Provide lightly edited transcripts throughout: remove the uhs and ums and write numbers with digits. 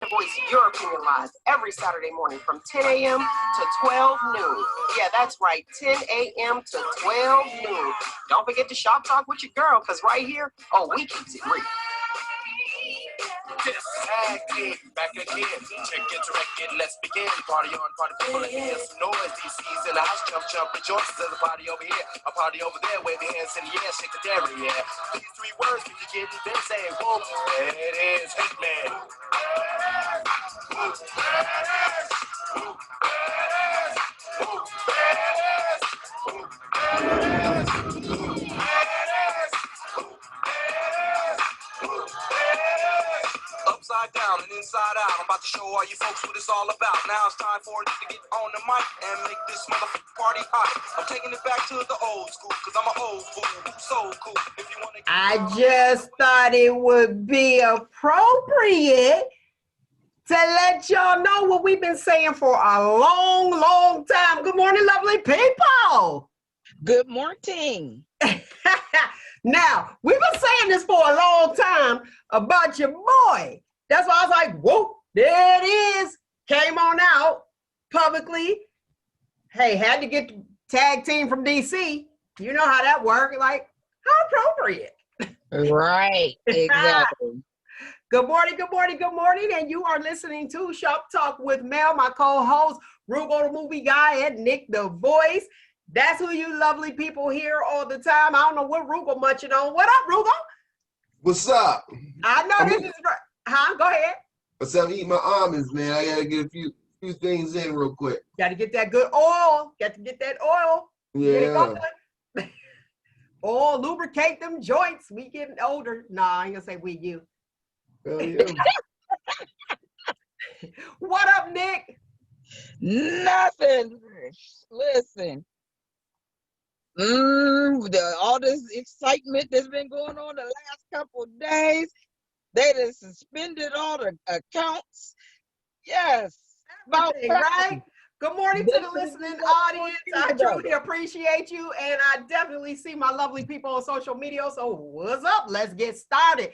voice your opinion live every Saturday morning from 10 a.m. to 12 noon. Yeah, that's right, 10 a.m. to 12 noon. Don't forget to shop talk with your girl, because right here, we keep it real. This again, back again. Check it, direct it, let's begin. Party on, party people, let me hear some noise. DC's in the house, jump, jump, rejoice. There's a party over here, a party over there. Wave your hands in the air, shake the dairy, yeah. These three words, if you get it, then say whoop. There it is, Hitman. Upside down and inside out. I'm about to show all you folks what it's all about. Now it's time for you to get on the mic and make this motherfucking party hot. I'm taking it back to the old school, because I'm an old fool. So cool. If you want to I just thought it would be appropriate to let y'all know what we've been saying for a long, long time. Good morning, lovely people. Good morning. Now, we've been saying this for a long time about your boy. That's why I was like, whoop, there it is. Came on out publicly. Hey, had to get the tag team from DC. You know how that works. Like, how appropriate. Right, exactly. Good morning, good morning, good morning. And you are listening to Shop Talk with Mel, my co-host, Roogle the Movie Guy, and Nick the Voice. That's who you lovely people hear all the time. I don't know what Roogle munching on. What up, Roogle? What's up? I know this is right. Huh? Go ahead. What's up? Eat my almonds, man. I gotta get a few things in real quick. Got to get that good oil. Got to get that oil. Yeah. Oil, lubricate them joints. We getting older. Nah, I ain't gonna say we, you. Yeah. What up, Nick? Nothing. Listen. All this excitement that's been going on the last couple of days, they done suspended all the accounts. Yes. About right? Good morning to the listening audience. I truly appreciate you, and I definitely see my lovely people on social media. So what's up? Let's get started.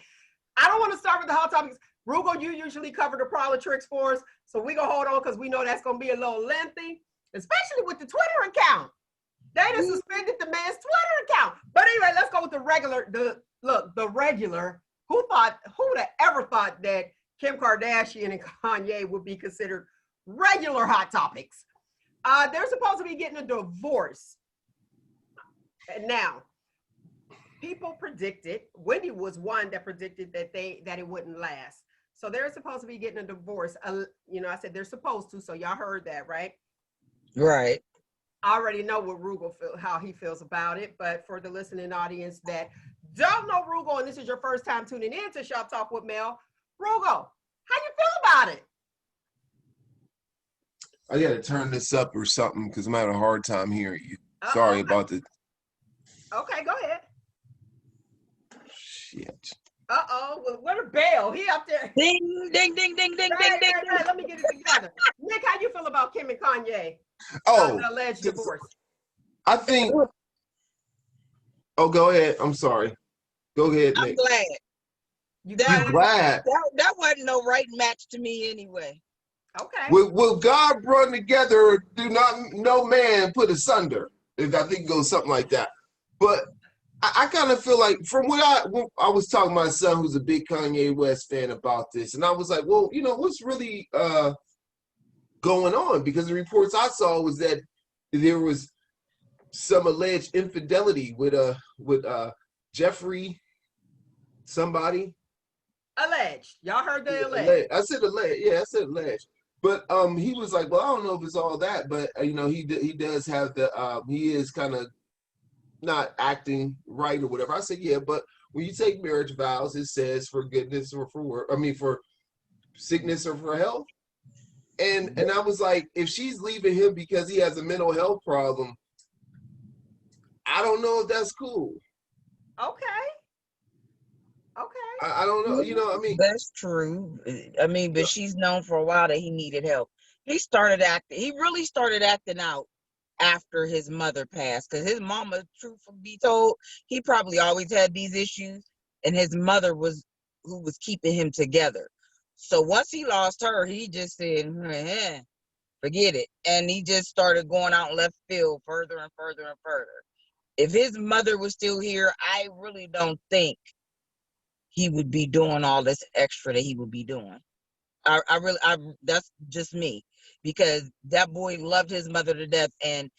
I don't want to start with the hot topics. Roogle, you usually cover the parlor tricks for us, so we're going to hold on because we know that's going to be a little lengthy, especially with the Twitter account. They done suspended the man's Twitter account. But anyway, let's go with the regular. The regular. Who'd have ever thought that Kim Kardashian and Kanye would be considered regular hot topics? They're supposed to be getting a divorce. And now, people predicted, Wendy was one that predicted that it wouldn't last. So they're supposed to be getting a divorce. I said they're supposed to, so y'all heard that, right? Right. I already know what Roogle how he feels about it, but for the listening audience that don't know Roogle, and this is your first time tuning in to Shop Talk with Mel, Roogle, how you feel about it? I gotta turn this up or something because I'm having a hard time hearing you. Sorry about the. Okay, go ahead. Shit. Well, what a bell. He up there. Ding, ding, ding, ding, ding, Right, ding, right, right. Let me get it together. Nick, how you feel about Kim and Kanye? Oh, the alleged divorce. I think. Oh, go ahead. I'm sorry. Go ahead, I'm Nick. glad. You glad? That wasn't no right match to me anyway. Okay. Will God brought together, do not no man put asunder? If I think it goes something like that. But I kind of feel like from when I was talking to my son who's a big Kanye West fan about this, and I was like, well, what's really going on? Because the reports I saw was that there was some alleged infidelity with Jeffree somebody. Alleged. Y'all heard the alleged. I said alleged. Yeah, I said alleged. But he was like, well, I don't know if it's all that, but he does have he is kind of not acting right or whatever. I said, yeah, but when you take marriage vows, it says for goodness or for sickness or for health. And I was like, if she's leaving him because he has a mental health problem, I don't know if that's cool. Okay. I don't know. That's true. But she's known for a while that he needed help. He really started acting out after his mother passed, because his mama, truth be told, he probably always had these issues, and his mother was who was keeping him together. So once he lost her, he just said, forget it. And he just started going out in left field further and further and further. If his mother was still here, I really don't think he would be doing all this extra that he would be doing. That's just me, because that boy loved his mother to death, and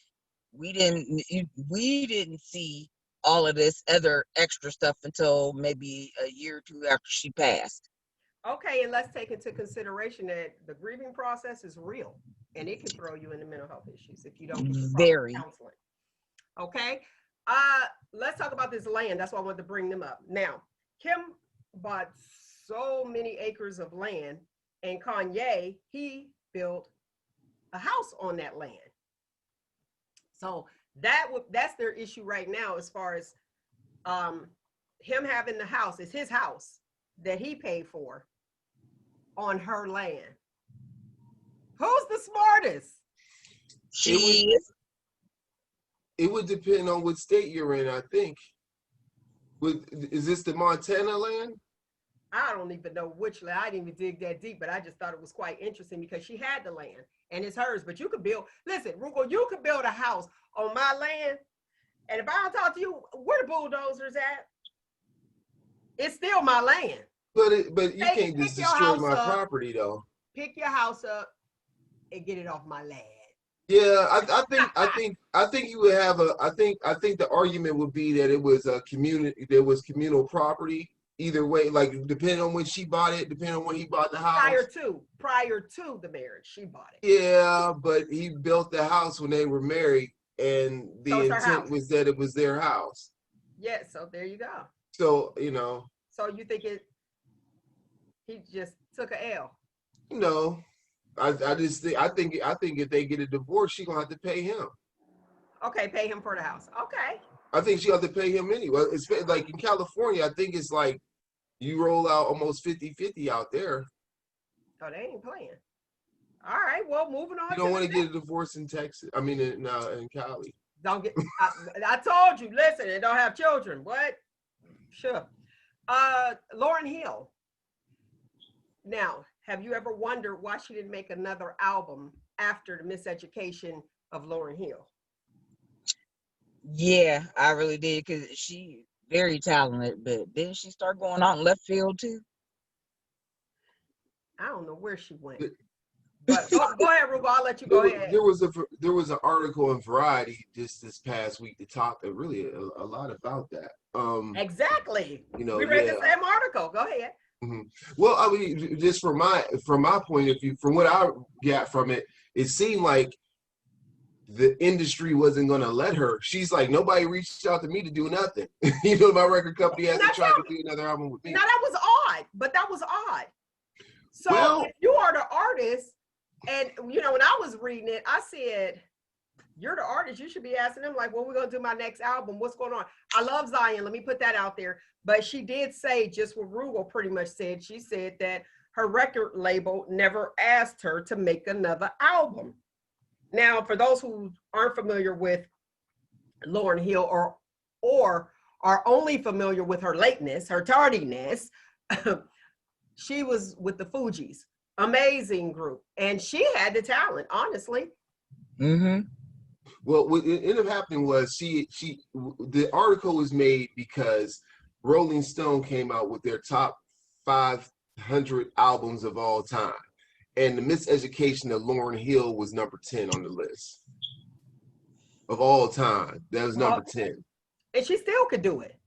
we didn't see all of this other extra stuff until maybe a year or two after she passed. Okay, and let's take into consideration that the grieving process is real, and it can throw you into mental health issues if you don't get the proper counseling. Okay, let's talk about this land. That's why I wanted to bring them up. Now, Kim bought so many acres of land, and Kanye, he built a house on that land. So that's their issue right now, as far as him having the house. It's his house that he paid for on her land. Who's the smartest? She is. It would depend on what state you're in, I think. Is this the Montana land? I don't even know which land. I didn't even dig that deep, but I just thought it was quite interesting because she had the land and it's hers. But you could build, listen, Roogle, you could build a house on my land. And if I don't talk to you, where the bulldozers at? It's still my land. But you can't just destroy my property, though. Pick your house up and get it off my land. Yeah, I think you would have I think the argument would be that it was a community, there was communal property. Either way, like depending on when she bought it, depending on when he bought the house. Prior to the marriage, she bought it. Yeah, but he built the house when they were married, and the intent was that it was their house. Yeah, so there you go. So you know. So you think he just took a L? No, I think if they get a divorce, she's gonna have to pay him. Okay, pay him for the house. Okay. I think she have to pay him anyway. It's like in California, I think it's like you roll out almost 50-50 out there. Oh, they ain't playing. All right, well, moving on. You don't want to get a divorce in Texas. I mean, in Cali. Don't get. I told you. Listen, and don't have children. What? Sure. Lauryn Hill. Now, have you ever wondered why she didn't make another album after the miseducation of Lauryn Hill? Yeah, I really did, because she very talented, but didn't she start going out in left field too? I don't know where she went. But go ahead, Roogle. I'll let you go ahead. There was an article in Variety just this past week that talked really a lot about that. Exactly. You know, we read the same article. Go ahead. Mm-hmm. Well, I mean, just from my point of view, from what I got from it, it seemed like the industry wasn't going to let her. She's like, nobody reached out to me to do nothing. You know, my record company hasn't tried to do another album with me. Now that was odd, but that was odd. So if you are the artist, and you know, when I was reading it, I said, you're the artist, you should be asking them like, when we're going to do my next album, what's going on? I love Zion, let me put that out there. But she did say just what Roogle pretty much said. She said that her record label never asked her to make another album. Now, for those who aren't familiar with Lauryn Hill or are only familiar with her lateness, her tardiness, she was with the Fugees, amazing group. And she had the talent, honestly. Mm-hmm. Well, what ended up happening was the article was made because Rolling Stone came out with their top 500 albums of all time. And the miseducation of Lauryn Hill was number 10 on the list of all time. That was number 10. And she still could do it.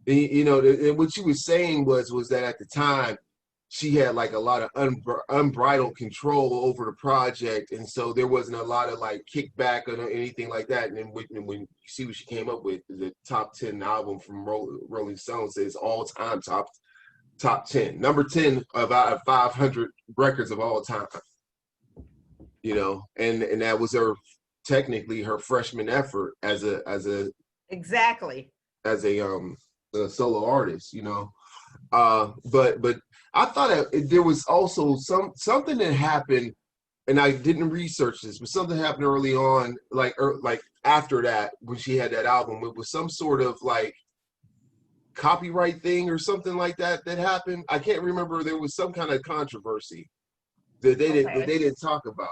And, you know, and what she was saying was that at the time, she had like a lot of unbridled control over the project. And so there wasn't a lot of like kickback or anything like that. And then when you see what she came up with, the top 10 album from Rolling Stone says all time top 10, number 10 of out of 500 records of all time, you know, and that was technically her freshman effort as a solo artist, you know. But I thought that there was also something that happened, and I didn't research this, but something happened early on, like after that, when she had that album. It was some sort of like copyright thing or something like that happened. I can't remember. There was some kind of controversy that they didn't talk about.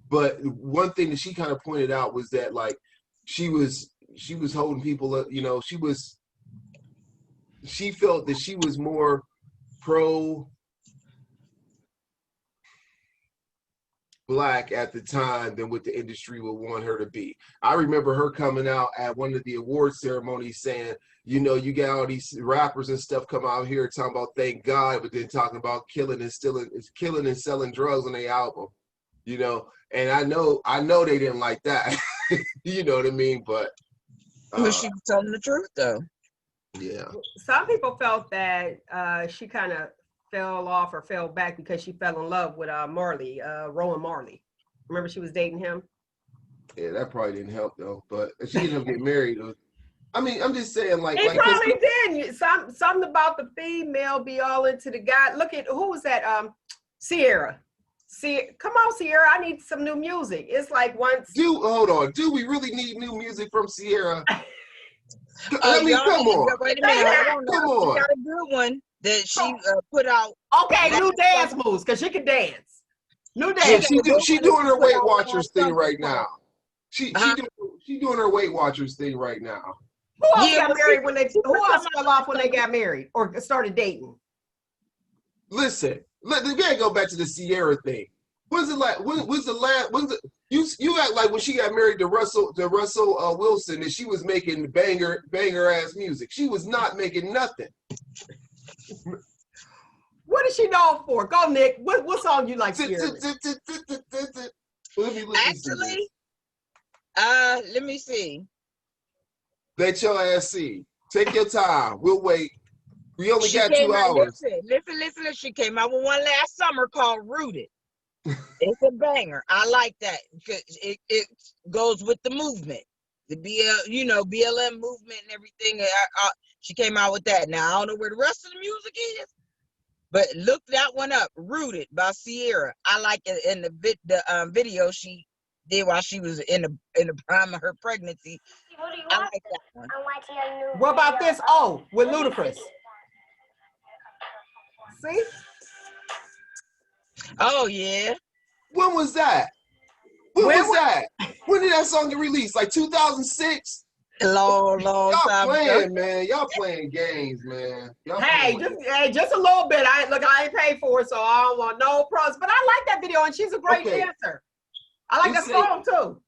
But one thing that she kind of pointed out was that like she was holding people up, you know, she felt that she was more pro Black at the time than what the industry would want her to be. I remember her coming out at one of the award ceremonies saying, you know, you got all these rappers and stuff come out here talking about thank God, but then talking about killing and selling drugs on their album, you know. And I know they didn't like that, you know what I mean? But she was telling the truth though. Yeah. Some people felt that she kind of fell off or fell back because she fell in love with Marley, Rowan Marley. Remember she was dating him? Yeah, that probably didn't help though. But she ended up getting married. I mean, I'm just saying, like, it probably did. Something about the female be all into the guy. Look at who was that? Sierra. Come on, Sierra. I need some new music. It's like once. Hold on. Do we really need new music from Sierra? I mean, come on. Wait a minute. Come on. She got a good one that she put out. Okay, new dance moves because she can dance. New dance. Yeah, she doing her Weight Watchers thing right now. She doing her Weight Watchers thing right now. Who else got married when they? Who else fell off when they got married or started dating? Listen, we gotta go back to the Sierra thing. When's it like? You act like when she got married to Russell Wilson that she was making banger ass music. She was not making nothing. What is she known for? Go, Nick. What song you like, Sierra? Actually, let me see. Let your ass see. Take your time. We'll wait. We only got 2 hours. Listen. She came out with one last summer called Rooted. It's a banger. I like that because it goes with the movement, the BLM movement and everything. She came out with that. Now I don't know where the rest of the music is, but look that one up. Rooted by Sierra. I like it in the video she did while she was in the prime of her pregnancy. I like that one. What about this? Oh, with Ludacris. See? Oh yeah. When was that? When was that? When did that song get released? Like 2006? Long Y'all time playing, ago. man. Y'all playing games, man. Hey, just a little bit. I ain't paid for it, so I don't want no pros. But I like that video, and she's a great dancer. I like that song too.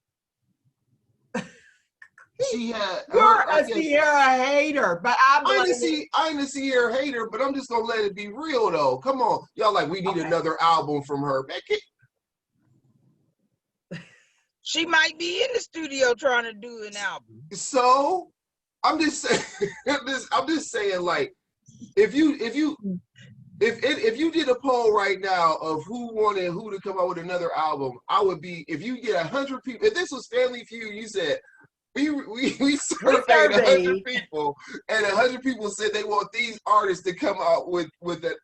She had. You're a Sierra hater, but I ain't a Sierra hater, but I'm just gonna let it be real though. Come on, y'all like we need another album from her. She might be in the studio trying to do an album. So I'm just saying. I'm just saying, like, if you did a poll right now of who wanted who to come out with another album, I would be. If you get 100 people, if this was Family Feud, you said. We surveyed 100 people, and 100 people said they want these artists to come out with the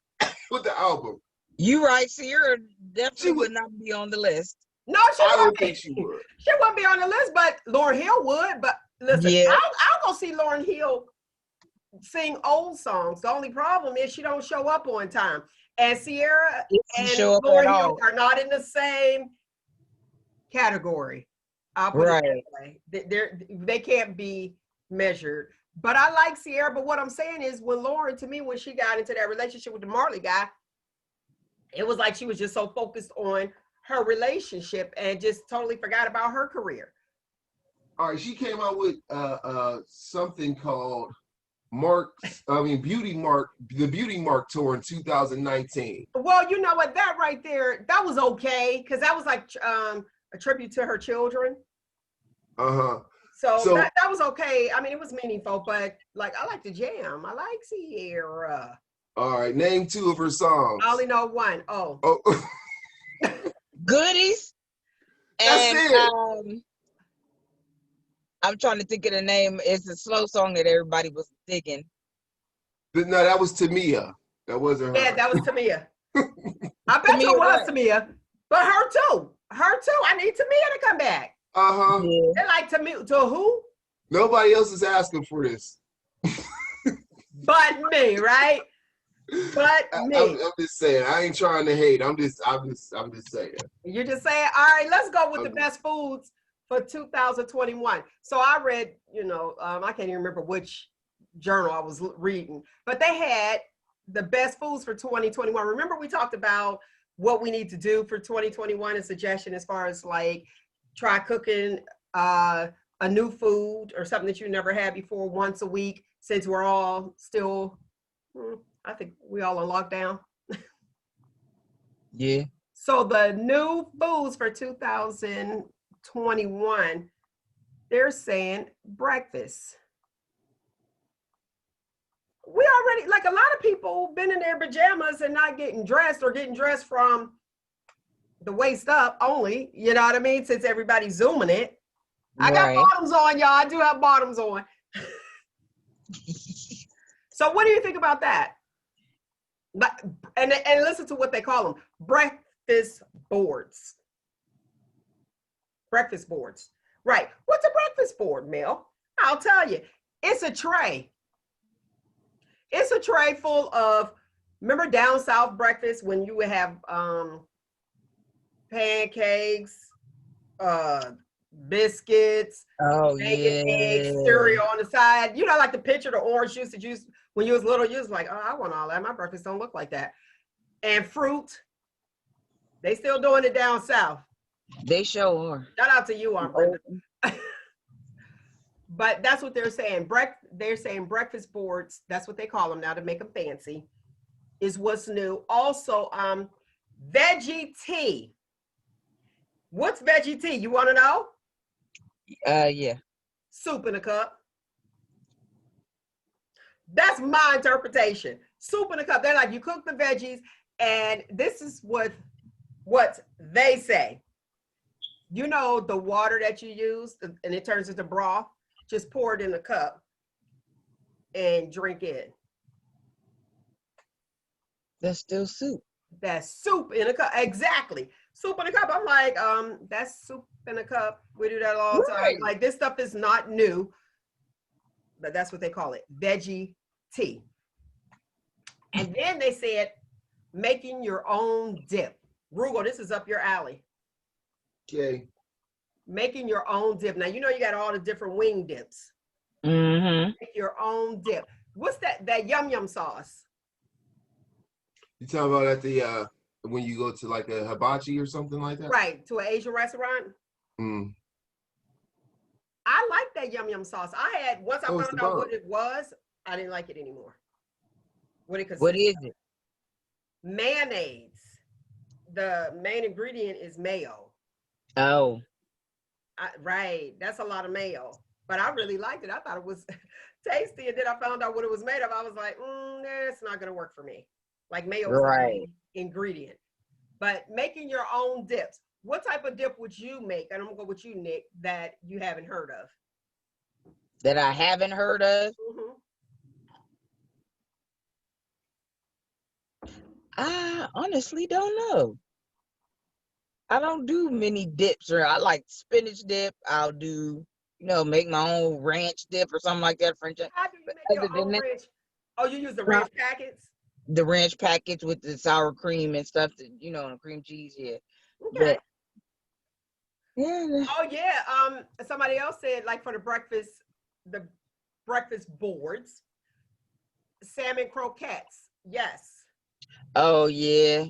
album. You right, Sierra definitely would not be on the list. No, I don't think she would. She wouldn't be on the list, but Lauryn Hill would. But listen, I'll go see Lauryn Hill sing old songs. The only problem is she don't show up on time. And Sierra and Lauryn Hill are not in the same category. I'll put it that way. They can't be measured. But I like Sierra. But what I'm saying is when Lauryn, to me, when she got into that relationship with the Marley guy, it was like she was just so focused on her relationship and just totally forgot about her career. All right, she came out with something called Beauty Mark, the Beauty Mark tour in 2019. Well, you know what, that right there, that was okay, because that was like a tribute to her children. So that was okay. I mean, it was meaningful, but like I like the jam. I like Sierra. All right, name 2 of her songs. I only know one. Oh. Goodies. That's it. I'm trying to think of the name. It's a slow song that everybody was digging. No, that was Tamia. That wasn't her. Yeah, that was Tamia. I bet you it was Tamia. But her too. I need Tamia to come back. Yeah. They like Tamia. To who? Nobody else is asking for this. but me, right? But me. I'm just saying. I ain't trying to hate. I'm just saying. You're just saying, all right, let's go with the best foods for 2021. So I read, I can't even remember which journal I was reading, but they had the best foods for 2021. Remember we talked about what we need to do for 2021 and suggestion as far as like try cooking a new food or something that you never had before once a week, since we're all still, I think we all on lockdown. Yeah. So the new foods for 2021, they're saying breakfast. We already, like a lot of people been in their pajamas and not getting dressed, or getting dressed from the waist up only, you know what I mean? Since everybody's Zooming it. I got bottoms on, y'all. I do have bottoms on. So what do you think about that? And listen to what they call them. Breakfast boards. Breakfast boards. Right. What's a breakfast board, Mel? I'll tell you. It's a tray. It's a tray full of, remember down south breakfast when you would have pancakes, biscuits, bacon, eggs, cereal on the side. You know, like the picture, the orange juice that you used when you was little, you was like, oh, I want all that. My breakfast don't look like that. And fruit. They still doing it down south. They sure are. Shout out to you, Aunt Brenda. But that's what they're saying. They're saying breakfast boards, that's what they call them now to make them fancy, is what's new. Also, veggie tea. What's veggie tea? You want to know? Yeah. Soup in a cup. That's my interpretation. Soup in a cup. They're like, you cook the veggies, and this is what they say. You know, the water that you use, and it turns into broth, just pour it in a cup and drink it. That's still soup. That's soup in a cup. Exactly. Soup in a cup. I'm like, that's soup in a cup. We do that all the time. Like, this stuff is not new, but that's what they call it. Veggie tea. And then they said, making your own dip. Roogle, this is up your alley. Okay. Making your own dip. Now, you know you got all the different wing dips. Mm-hmm. Make your own dip. What's that yum yum sauce? You talking about at the when you go to like a hibachi or something like that? Right, to an Asian restaurant. Mm. I like that yum yum sauce. I had, once I found out bomb. what it was, I didn't like it anymore. What is it? Mayonnaise. The main ingredient is mayo. Oh. Right, that's a lot of mayo. But I really liked it. I thought it was tasty, and then I found out what it was made of. I was like, it's not gonna work for me. Like mayo is the main ingredient. But making your own dips. What type of dip would you make? And I'm gonna go with you, Nick, that you haven't heard of. That I haven't heard of? Mm-hmm. I honestly don't know. I don't do many dips, or I like spinach dip. I'll do, make my own ranch dip or something like that. French. How do you make your own ranch? Oh, you use the ranch packets? The ranch packets with the sour cream and stuff, and cream cheese, yeah. Okay. But, yeah. Oh yeah. Somebody else said, like, for the breakfast boards, salmon croquettes. Yes. Oh yeah.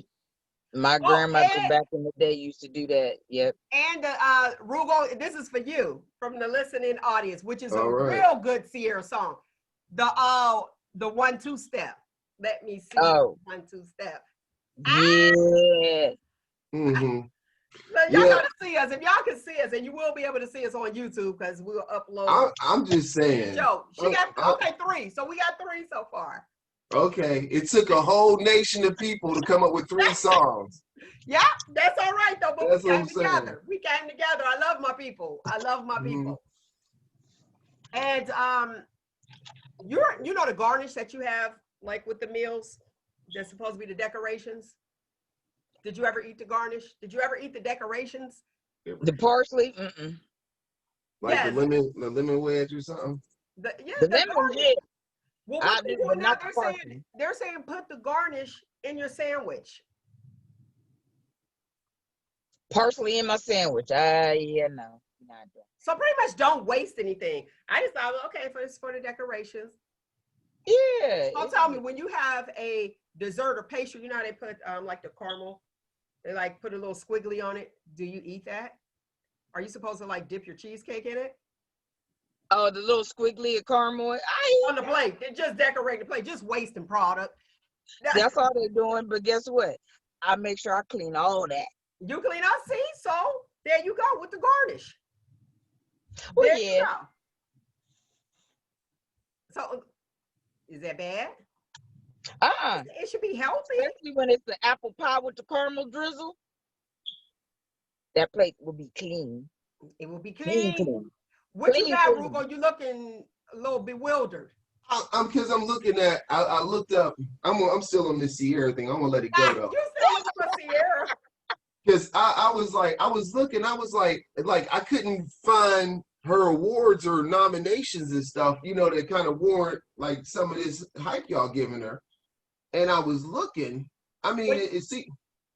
My grandmother back in the day used to do that. Yep. And Roogle, this is for you from the listening audience, which is a real good Sierra song. The 1-2 step. Let me see. 1-2 step. Yeah. Mm-hmm. Y'all gotta see us. If y'all can see us, and you will be able to see us on YouTube because we'll upload. I'm just saying. Joe, she got 3. So we got 3 so far. Okay, it took a whole nation of people to come up with 3 songs. Yeah, that's all right though. But that's we came together. We came together. I love my people. I love my people. And you know the garnish that you have, like with the meals, that's supposed to be the decorations. Did you ever eat the garnish? Did you ever eat the decorations? The parsley? Like the lemon wedge or something? The lemon wedge. Well, I what they do, doing but now? not the parsley. They're saying put the garnish in your sandwich. Parsley in my sandwich. Yeah, no. Not doing. So pretty much don't waste anything. I just thought, okay, for the decorations. Yeah. So tell me, when you have a dessert or pastry, you know how they put like the caramel, they like put a little squiggly on it. Do you eat that? Are you supposed to like dip your cheesecake in it? Oh, the little squiggly of caramel. On the plate. They just decorate the plate, just wasting product. That's all they're doing. But guess what? I make sure I clean all that. You clean up, see? So there you go with the garnish. Well, There yeah. you go. So is that bad? It should be healthy. Especially when it's the apple pie with the caramel drizzle. That plate will be clean. It will be clean. Clean. What Clean, you got, clean. Roogle? You looking a little bewildered. Because I'm looking at. I looked up. I'm still on this Sierra thing. I'm gonna let it go though. You still looking for Sierra? Because I was looking. I was like I couldn't find her awards or nominations and stuff. You know, that kind of warrant like some of this hype y'all giving her. And I was looking. I mean,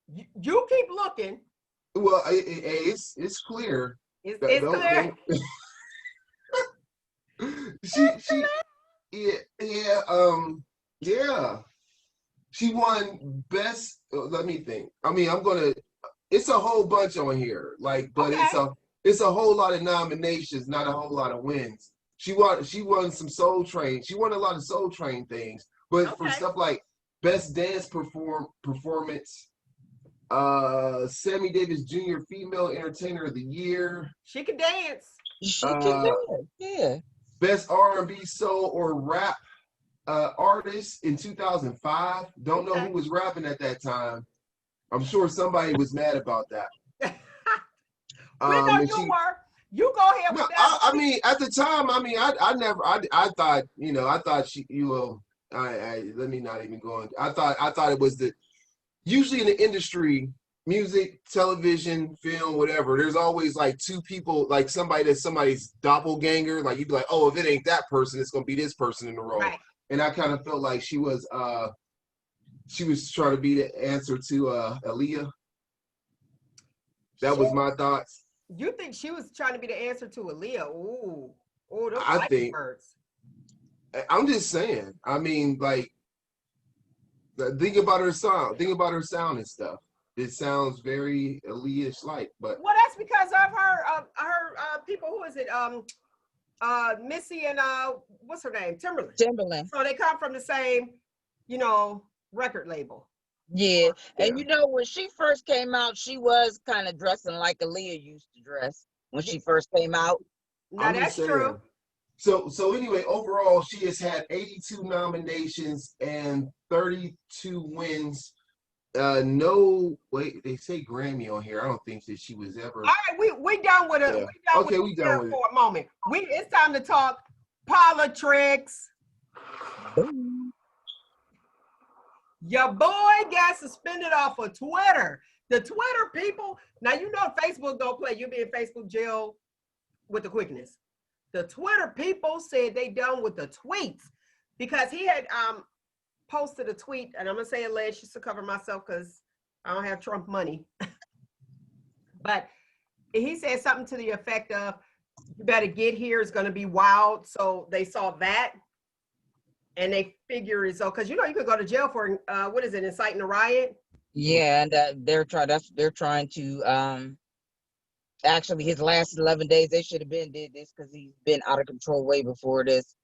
You keep looking. Well, it's clear. It's clear. Yeah. She won best. Let me think. I mean, it's a whole bunch on here. Like, but it's a whole lot of nominations, not a whole lot of wins. She won some Soul Train. She won a lot of Soul Train things, but for stuff like best dance performance, Sammy Davis Jr. Female Entertainer of the Year. She can dance. She can dance. Yeah. Best R&B, soul, or rap artist in 2005. Don't know who was rapping at that time. I'm sure somebody was mad about that. We know you were. You go ahead with that. I mean, at the time, I thought she, let me not even go on. I thought it was usually in the industry, music, television, film, whatever, there's always like two people, like somebody that's somebody's doppelganger. Like you'd be like, oh, if it ain't that person, it's gonna be this person in the role. Right. And I kind of felt like she was trying to be the answer to Aaliyah. That was my thoughts. You think she was trying to be the answer to Aaliyah? Ooh, those I think. Words. I'm just saying. I mean, like, think about her sound. Think about her sound and stuff. It sounds very Aaliyah-ish like, but well, that's because of her people. Who is it? Missy and what's her name? Timberland. So they come from the same, record label. Yeah, and when she first came out, she was kind of dressing like Aaliyah used to dress when she first came out. Now that's true. So anyway, overall, she has had 82 nominations and 32 wins. They say Grammy on here. I don't think that she was ever. All right, we done with it. Yeah. We done with it for a moment. It's time to talk politics. Your boy got suspended off of Twitter. The Twitter people, now Facebook don't play. You'll be in Facebook jail with the quickness. The Twitter people said they done with the tweets because he had posted a tweet, and I'm gonna say alleged just to cover myself because I don't have Trump money. But he said something to the effect of, "You better get here. It's gonna be wild." So they saw that. And they figure it's because you could go to jail for inciting a riot. Yeah, and they're trying to actually his last 11 days they should have did this because he's been out of control way before this.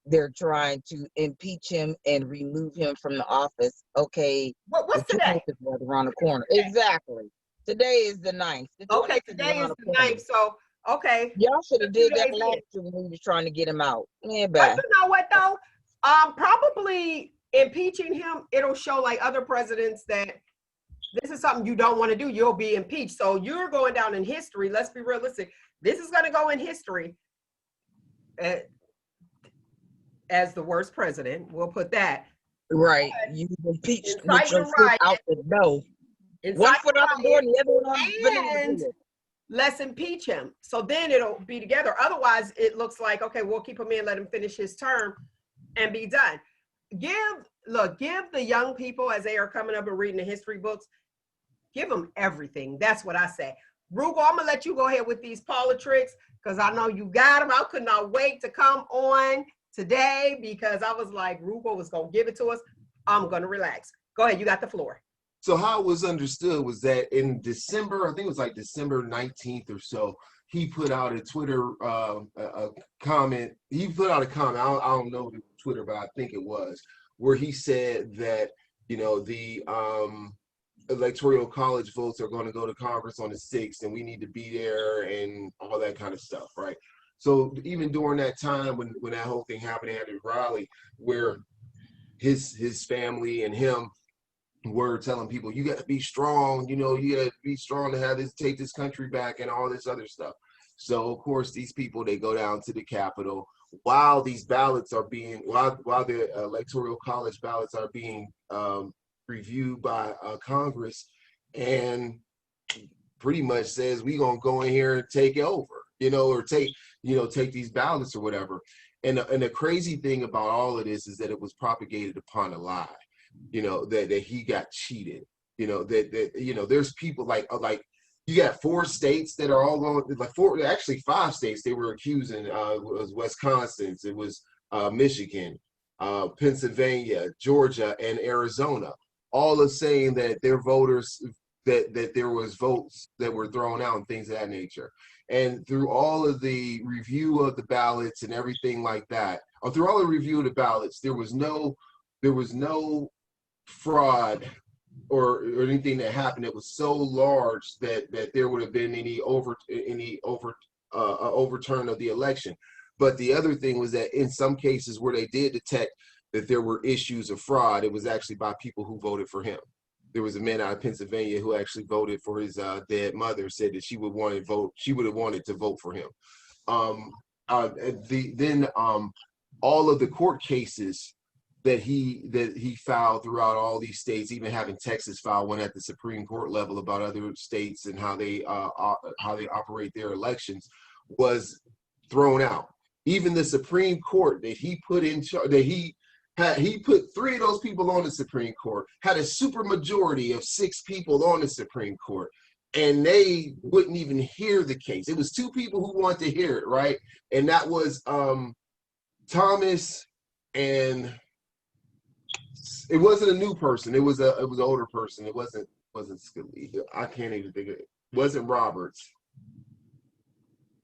They're trying to impeach him and remove him from the office. Okay, what's today? Right around the corner. Exactly. Today is the 9th. Okay, today is the 9th. So okay, y'all should have did that last year when we was trying to get him out. Yeah, but you know what though? Probably impeaching him, it'll show like other presidents that this is something you don't want to do. You'll be impeached. So you're going down in history. Let's be realistic. This is going to go in history as the worst president. We'll put that. Right. You impeached with your foot out the door. One foot out the door and the other one on the door. Let's impeach him. So then it'll be together. Otherwise, it looks like, okay, we'll keep him in, let him finish his term. and be done. Give the young people, as they are coming up and reading the history books, give them everything. That's what I say. Roogle, I'm gonna let you go ahead with these politics because I know you got them. I could not wait to come on today because I was like, Roogle was gonna give it to us. I'm gonna relax. Go ahead, you got the floor. So how it was understood was that in December, I think it was like December 19th or so, he put out a Twitter a comment. He put out a comment. I don't know the Twitter, but I think it was where he said that, you know, the electoral college votes are going to go to Congress on the 6th, and we need to be there and all that kind of stuff, right? So even during that time when that whole thing happened at his rally, where his family and him were telling people, you got to be strong, you know, you got to be strong to have this, take this country back and all this other stuff. So of course these people, they go down to the Capitol while these ballots are being, while the electoral college ballots are being reviewed by Congress, and pretty much says we gonna go in here and take it over, you know, or take these ballots or whatever. And the crazy thing about all of this is that it was propagated upon a lie. You know, that he got cheated, you know, that you know, there's people like you got 4 states that are all going, like 5 states they were accusing. It was Wisconsin, it was Michigan, Pennsylvania, Georgia, and Arizona, all are saying that their voters, that there was votes that were thrown out and things of that nature. And through all of the review of the ballots and everything like that, or through all the review of the ballots, there was no fraud or anything that happened that was so large that there would have been any overturn of the election. But the other thing was that in some cases where they did detect that there were issues of fraud, it was actually by people who voted for him. There was a man out of Pennsylvania who actually voted for his dead mother, said that she would have wanted to vote for him. All of the court cases that he filed throughout all these states, even having Texas file one at the Supreme Court level about other states and how they operate their elections, was thrown out. Even the Supreme Court that he put in charge, that he put 3 of those people on the Supreme Court, had a super majority of 6 people on the Supreme Court, and they wouldn't even hear the case. It was 2 people who wanted to hear it, right? And that was Thomas, and it wasn't a new person. It was an older person. It wasn't Scalia. I can't even think of it. It wasn't Roberts.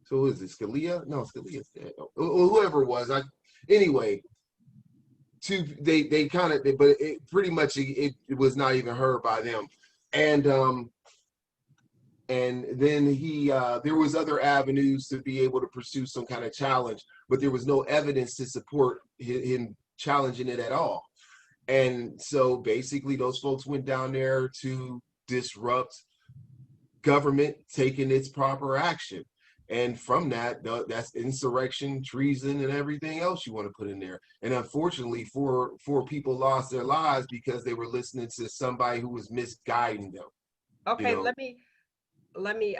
So who is it? Scalia? No, Scalia's dead. Whoever it was. Anyway, they kind of, but it pretty much it was not even heard by them. And then there was other avenues to be able to pursue some kind of challenge, but there was no evidence to support him challenging it at all. And so basically those folks went down there to disrupt government taking its proper action. And from that, that's insurrection, treason, and everything else you want to put in there. And unfortunately, 4 people lost their lives because they were listening to somebody who was misguiding them. Okay, you know? let me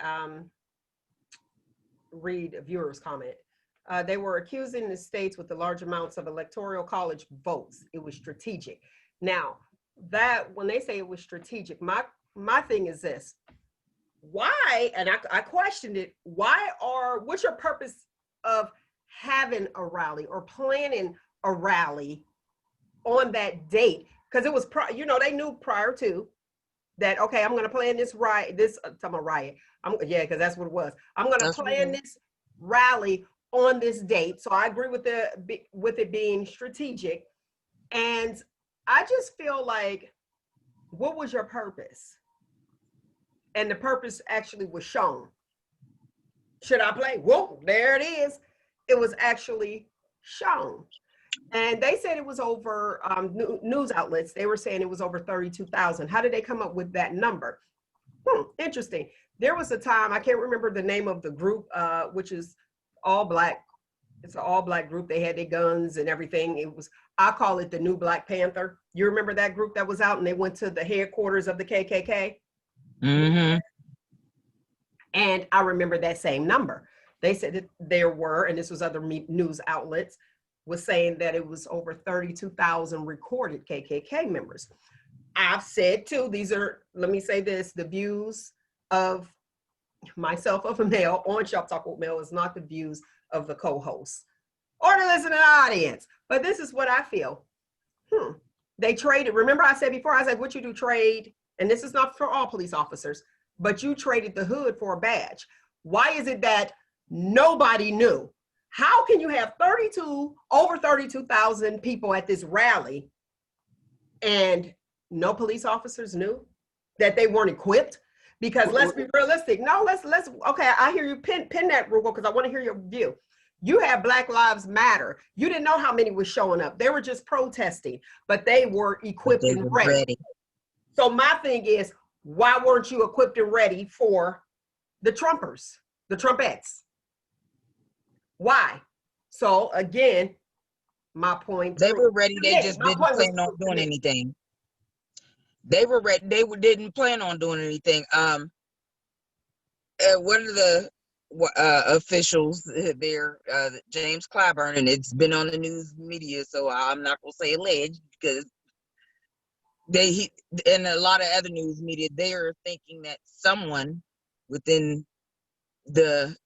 read a viewer's comment. They were accusing the states with the large amounts of electoral college votes. It was strategic. Now, that when they say it was strategic, my thing is this. Why, and I questioned it, what's your purpose of having a rally or planning a rally on that date? Because it was, they knew prior to that, okay, I'm going to plan this riot, because that's what it was. I'm going to plan this rally on this date. So I agree with it being strategic. And I just feel like, what was your purpose? And the purpose actually was shown. Should I play? Whoa, there it is. It was actually shown. And they said it was over, news outlets, they were saying it was over 32,000. How did they come up with that number? Interesting. There was a time, I can't remember the name of the group, which is all Black. It's an all Black group. They had their guns and everything. I call it the New Black Panther. You remember that group that was out and they went to the headquarters of the KKK? Mm-hmm. And I remember that same number. They said that there were, and this was other news outlets, was saying that it was over 32,000 recorded KKK members. I've said too, these are, let me say this, the views of myself, of a male on Shop Talk with Mel, is not the views of the co-hosts or the listening audience. But this is what I feel. They traded, remember I said before, I said, what you do trade, and this is not for all police officers, but you traded the hood for a badge. Why is it that nobody knew? How can you have over 32,000 people at this rally and no police officers knew that they weren't equipped? Because let's be realistic. No, let's okay, I hear you pin that, Roogle, because I want to hear your view. You have Black Lives Matter. You didn't know how many were showing up. They were just protesting, but they were equipped and ready. So my thing is, why weren't you equipped and ready for the Trumpers, the Trumpettes? Why? So again, my point. They were ready. They just didn't plan on doing anything. They were ready. They didn't plan on doing anything. One of the officials there, James Clyburn, and it's been on the news media, so I'm not gonna say alleged, because and a lot of other news media, they are thinking that someone within the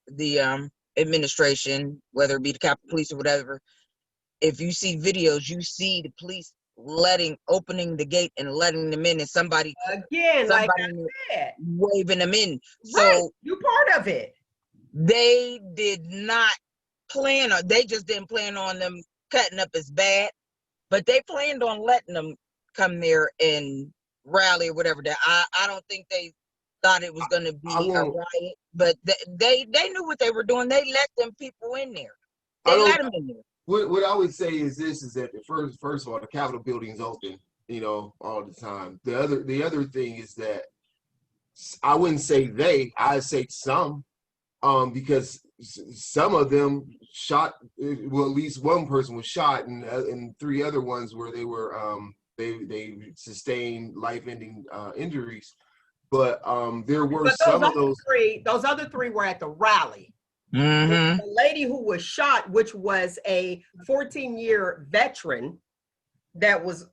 administration, whether it be the Capitol Police or whatever, if you see videos, you see the police opening the gate and letting them in, and somebody like I said, waving them in. Right. So you're part of it. They did not plan on, they just didn't plan on them cutting up as bad, but they planned on letting them come there and rally or whatever. That I don't think they thought it was going to be a riot, but they knew what they were doing. They let them people in there. They let them in there. What I would say is this: is that first of all, the Capitol building is open, all the time. The other thing is that I wouldn't say I'd say some, because some of them shot. Well, at least one person was shot, and three other ones where they were they sustained life-ending injuries. But there were some of those. Those other three were at the rally. Mm-hmm. The lady who was shot, which was a 14-year veteran that was,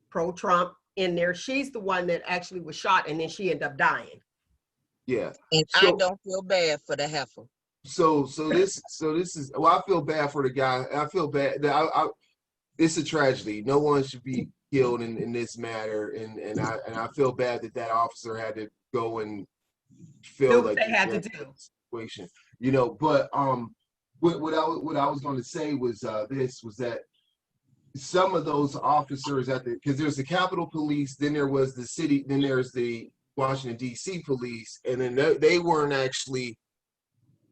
pro-Trump in there, she's the one that actually was shot, and then she ended up dying. Yeah. And I don't feel bad for the heifer. So this is, well, I feel bad for the guy. I feel bad that it's a tragedy. No one should be killed in this matter, and I feel bad that officer had to go and feel like they had to do. Situation, But what I was going to say was that some of those officers because there's the Capitol Police, then there was the city, then there's the Washington D.C. Police, and then they weren't actually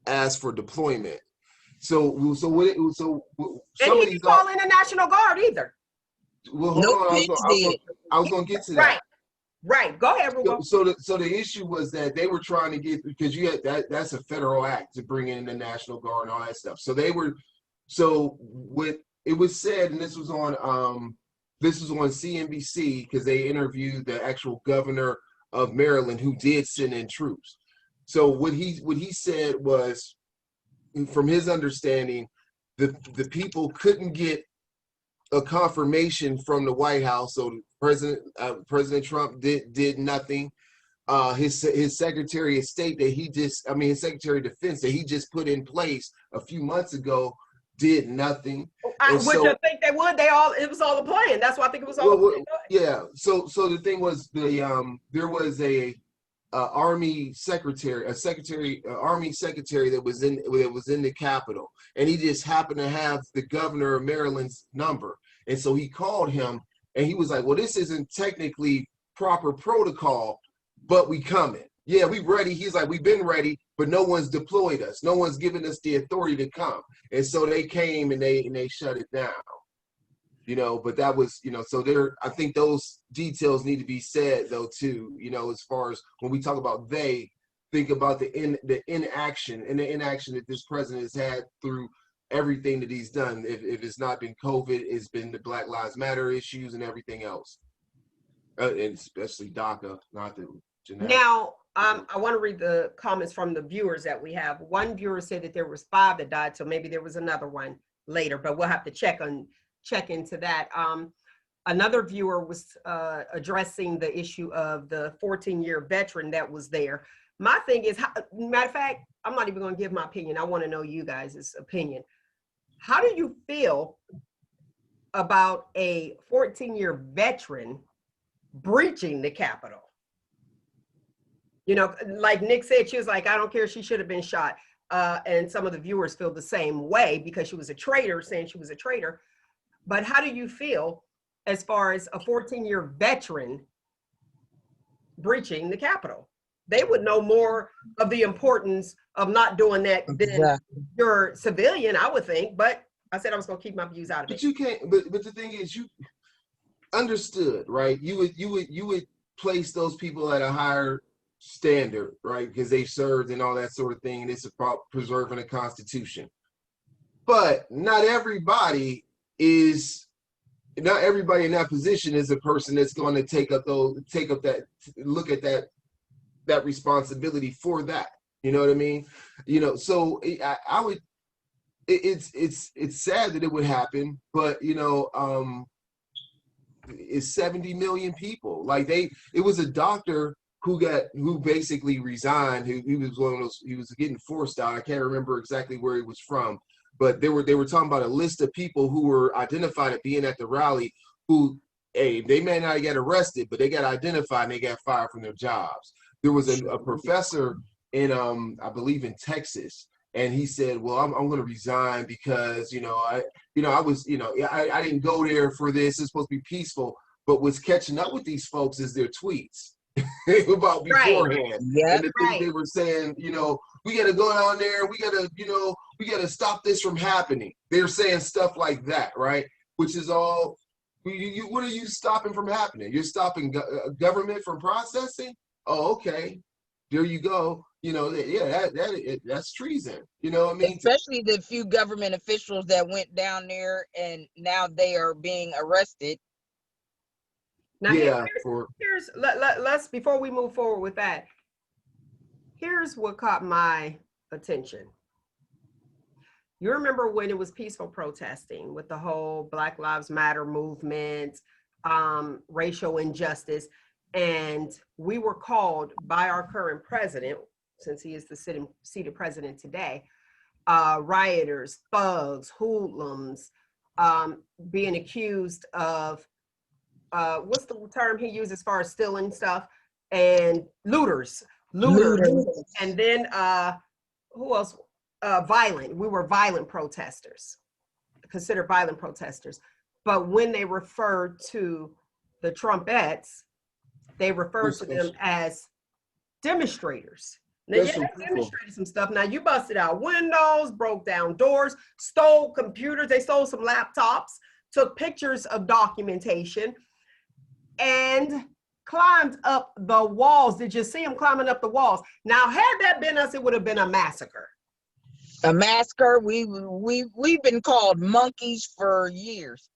asked for deployment. So some and of these call in the National Guard either. Well, hold on. I was going to get to that. Right. Go ahead, Roogle. So the issue was that they were trying to get, because you had that's a federal act to bring in the National Guard and all that stuff. So what it was said, and this was on CNBC, because they interviewed the actual governor of Maryland who did send in troops. So what he said was, from his understanding, the people couldn't get a confirmation from the White House, so President Trump did nothing. His Secretary of State his Secretary of Defense that he just put in place a few months ago did nothing. Which I think they would. It was all a plan. That's why I think it was all a plan. Yeah. So the thing was, there was a Army secretary that was in the Capitol, and he just happened to have the governor of Maryland's number, and so he called him, and he was like, "Well, this isn't technically proper protocol, but we coming. Yeah, we ready." He's like, "We've been ready, but no one's deployed us. No one's given us the authority to come." And so they came and they shut it down. But that was, so I think those details need to be said though too, as far as when we talk about think about the inaction that this president has had through everything that he's done. If it's not been COVID, it's been the Black Lives Matter issues and everything else. And especially DACA, not the genetic. Now, I want to read the comments from the viewers that we have. One viewer said that there was 5 that died, so maybe there was another one. later, but we'll have to check into that. Another viewer was addressing the issue of the 14-year veteran that was there. My thing is, matter of fact, I'm not even going to give my opinion. I want to know you guys' opinion. How do you feel about a 14-year veteran breaching the Capitol? You know, like Nick said, she was like, I don't care, she should have been shot. And some of the viewers feel the same way because she was a traitor, saying she was a traitor. But how do you feel as far as a 14-year veteran breaching the Capitol? They would know more of the importance of not doing that than your civilian, I would think. But I said I was going to keep my views out of it. But you can't. But the thing is, you understood, right? You would place those people at a higher standard, right? Because they served and all that sort of thing. And it's about preserving the Constitution. But not everybody in that position is a person that's going to look at that responsibility for that. You know what I mean? You know, so I would. It's sad that it would happen, but you know, it's 70 million people. Like it was a doctor who basically resigned. He was one of those. He was getting forced out. I can't remember exactly where he was from, but they were talking about a list of people who were identified at being at the rally who, hey, they may not get arrested, but they got identified and they got fired from their jobs. There was a professor in I believe in Texas, and he said, well, I'm going to resign because I didn't go there for this. It's supposed to be peaceful. But what's catching up with these folks is their tweets about beforehand. Right. And the things they were saying, we got to go down there. We got to stop this from happening. They're saying stuff like that, right? Which is all, what are you stopping from happening? You're stopping government from processing? Oh, okay. There you go. That's treason. You know what I mean? Especially the few government officials that went down there and now they are being arrested. Now, let's before we move forward with that, here's what caught my attention. You remember when it was peaceful protesting with the whole Black Lives Matter movement, racial injustice, and we were called by our current president, since he is the seated president today, rioters, thugs, hoodlums, being accused of, what's the term he used as far as stealing stuff, and looters. And then who else? Violent. We were violent protesters, considered violent protesters. But when they referred to the Trumpettes, they referred to them as demonstrators. Now, they demonstrated some stuff. Now, you busted out windows, broke down doors, stole computers. They stole some laptops, took pictures of documentation, and climbed up the walls. Did you see them climbing up the walls? Now, had that been us, it would have been a massacre. A massacre. We've been called monkeys for years,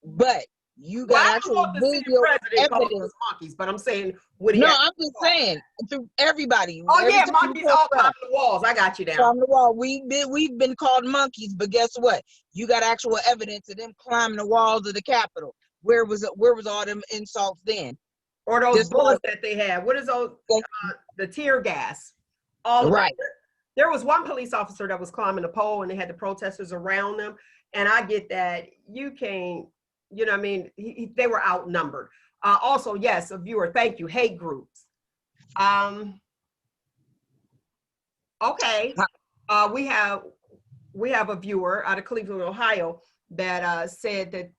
but you got actual video evidence. Monkeys, but I'm saying, I'm just saying through everybody. Oh yeah, monkeys all climbing the walls. I got you down. From the wall, we've been called monkeys, but guess what? You got actual evidence of them climbing the walls of the Capitol. Where was all them insults then? Or those bullets that they had? What is those? The tear gas. Right. There was one police officer that was climbing a pole, and they had the protesters around them. And I get that you can't. You know what I mean? They were outnumbered. Also, yes, a viewer, thank you. Hate groups. Okay. We have a viewer out of Cleveland, Ohio, that said that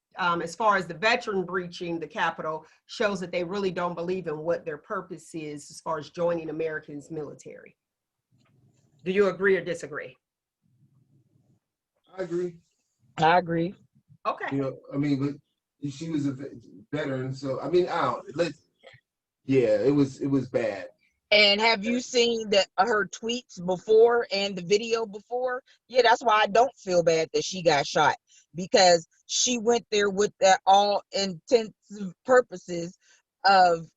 as far as the veteran breaching the Capitol shows that they really don't believe in what their purpose is as far as joining Americans' military. Do you agree or disagree? I agree. Okay. I mean, but she was a veteran, so I mean, it was bad. And have you seen her tweets before and the video before? Yeah, that's why I don't feel bad that she got shot, because she went there with that all intensive purposes of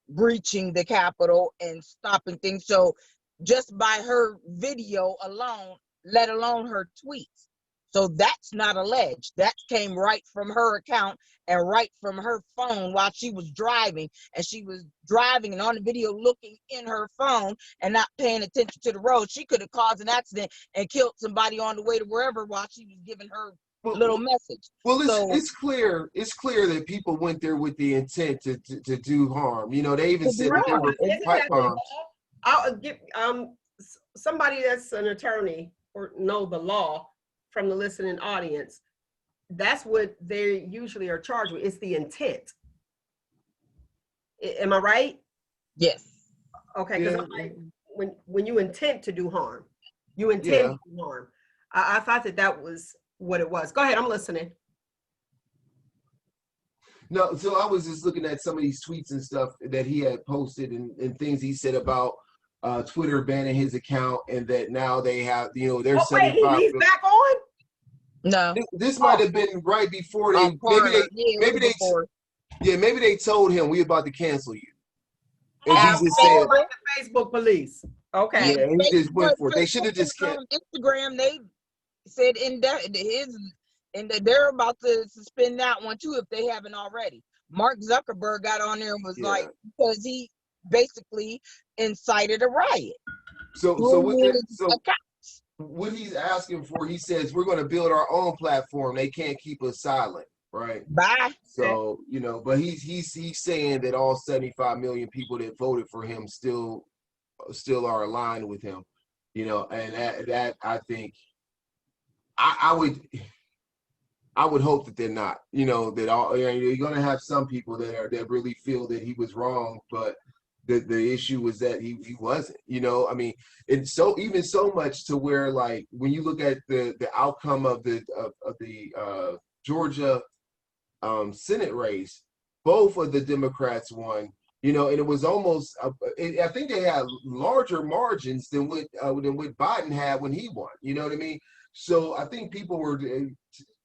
breaching the Capitol and stopping things. So just by her video alone, let alone her tweets. So that's not alleged. That came right from her account and right from her phone while she was driving. And she was driving and on the video looking in her phone and not paying attention to the road. She could have caused an accident and killed somebody on the way to wherever while she was giving her little message. Well, So it's clear that people went there with the intent to do harm. You know, they even said that they were pipe bombs. I'll give somebody that's an attorney or know the law from the listening audience. That's what they usually are charged with. It's the intent. Am I right? yes. Okay, because when you intend to do harm, you intend to do harm. I thought that was what it was. Go ahead, I'm listening. No, so I was just looking at some of these tweets and stuff that he had posted and things he said about Twitter banning his account, and that now they have, you know, they're 75. He's back on? No. This might have been right before they maybe they told him we about to cancel you. And he just said like the Facebook police. Okay. Yeah, he just went for it. They should have just on Instagram. They said they're about to suspend that one too if they haven't already. Mark Zuckerberg got on there and was like, because he basically incited a riot. So what he's asking for, he says we're going to build our own platform. They can't keep us silent, right? Bye. So, you know, but he's saying that all 75 million people that voted for him still are aligned with him, you know, and that I think I would hope that they're not, you know, that all, you know, you're going to have some people that really feel that he was wrong, but the issue was that he wasn't, you know. I mean, it's so much to where, like, when you look at the outcome of the Georgia Senate race, both of the Democrats won, you know, and it was almost I think they had larger margins than what Biden had when he won, you know what I mean? So I think people were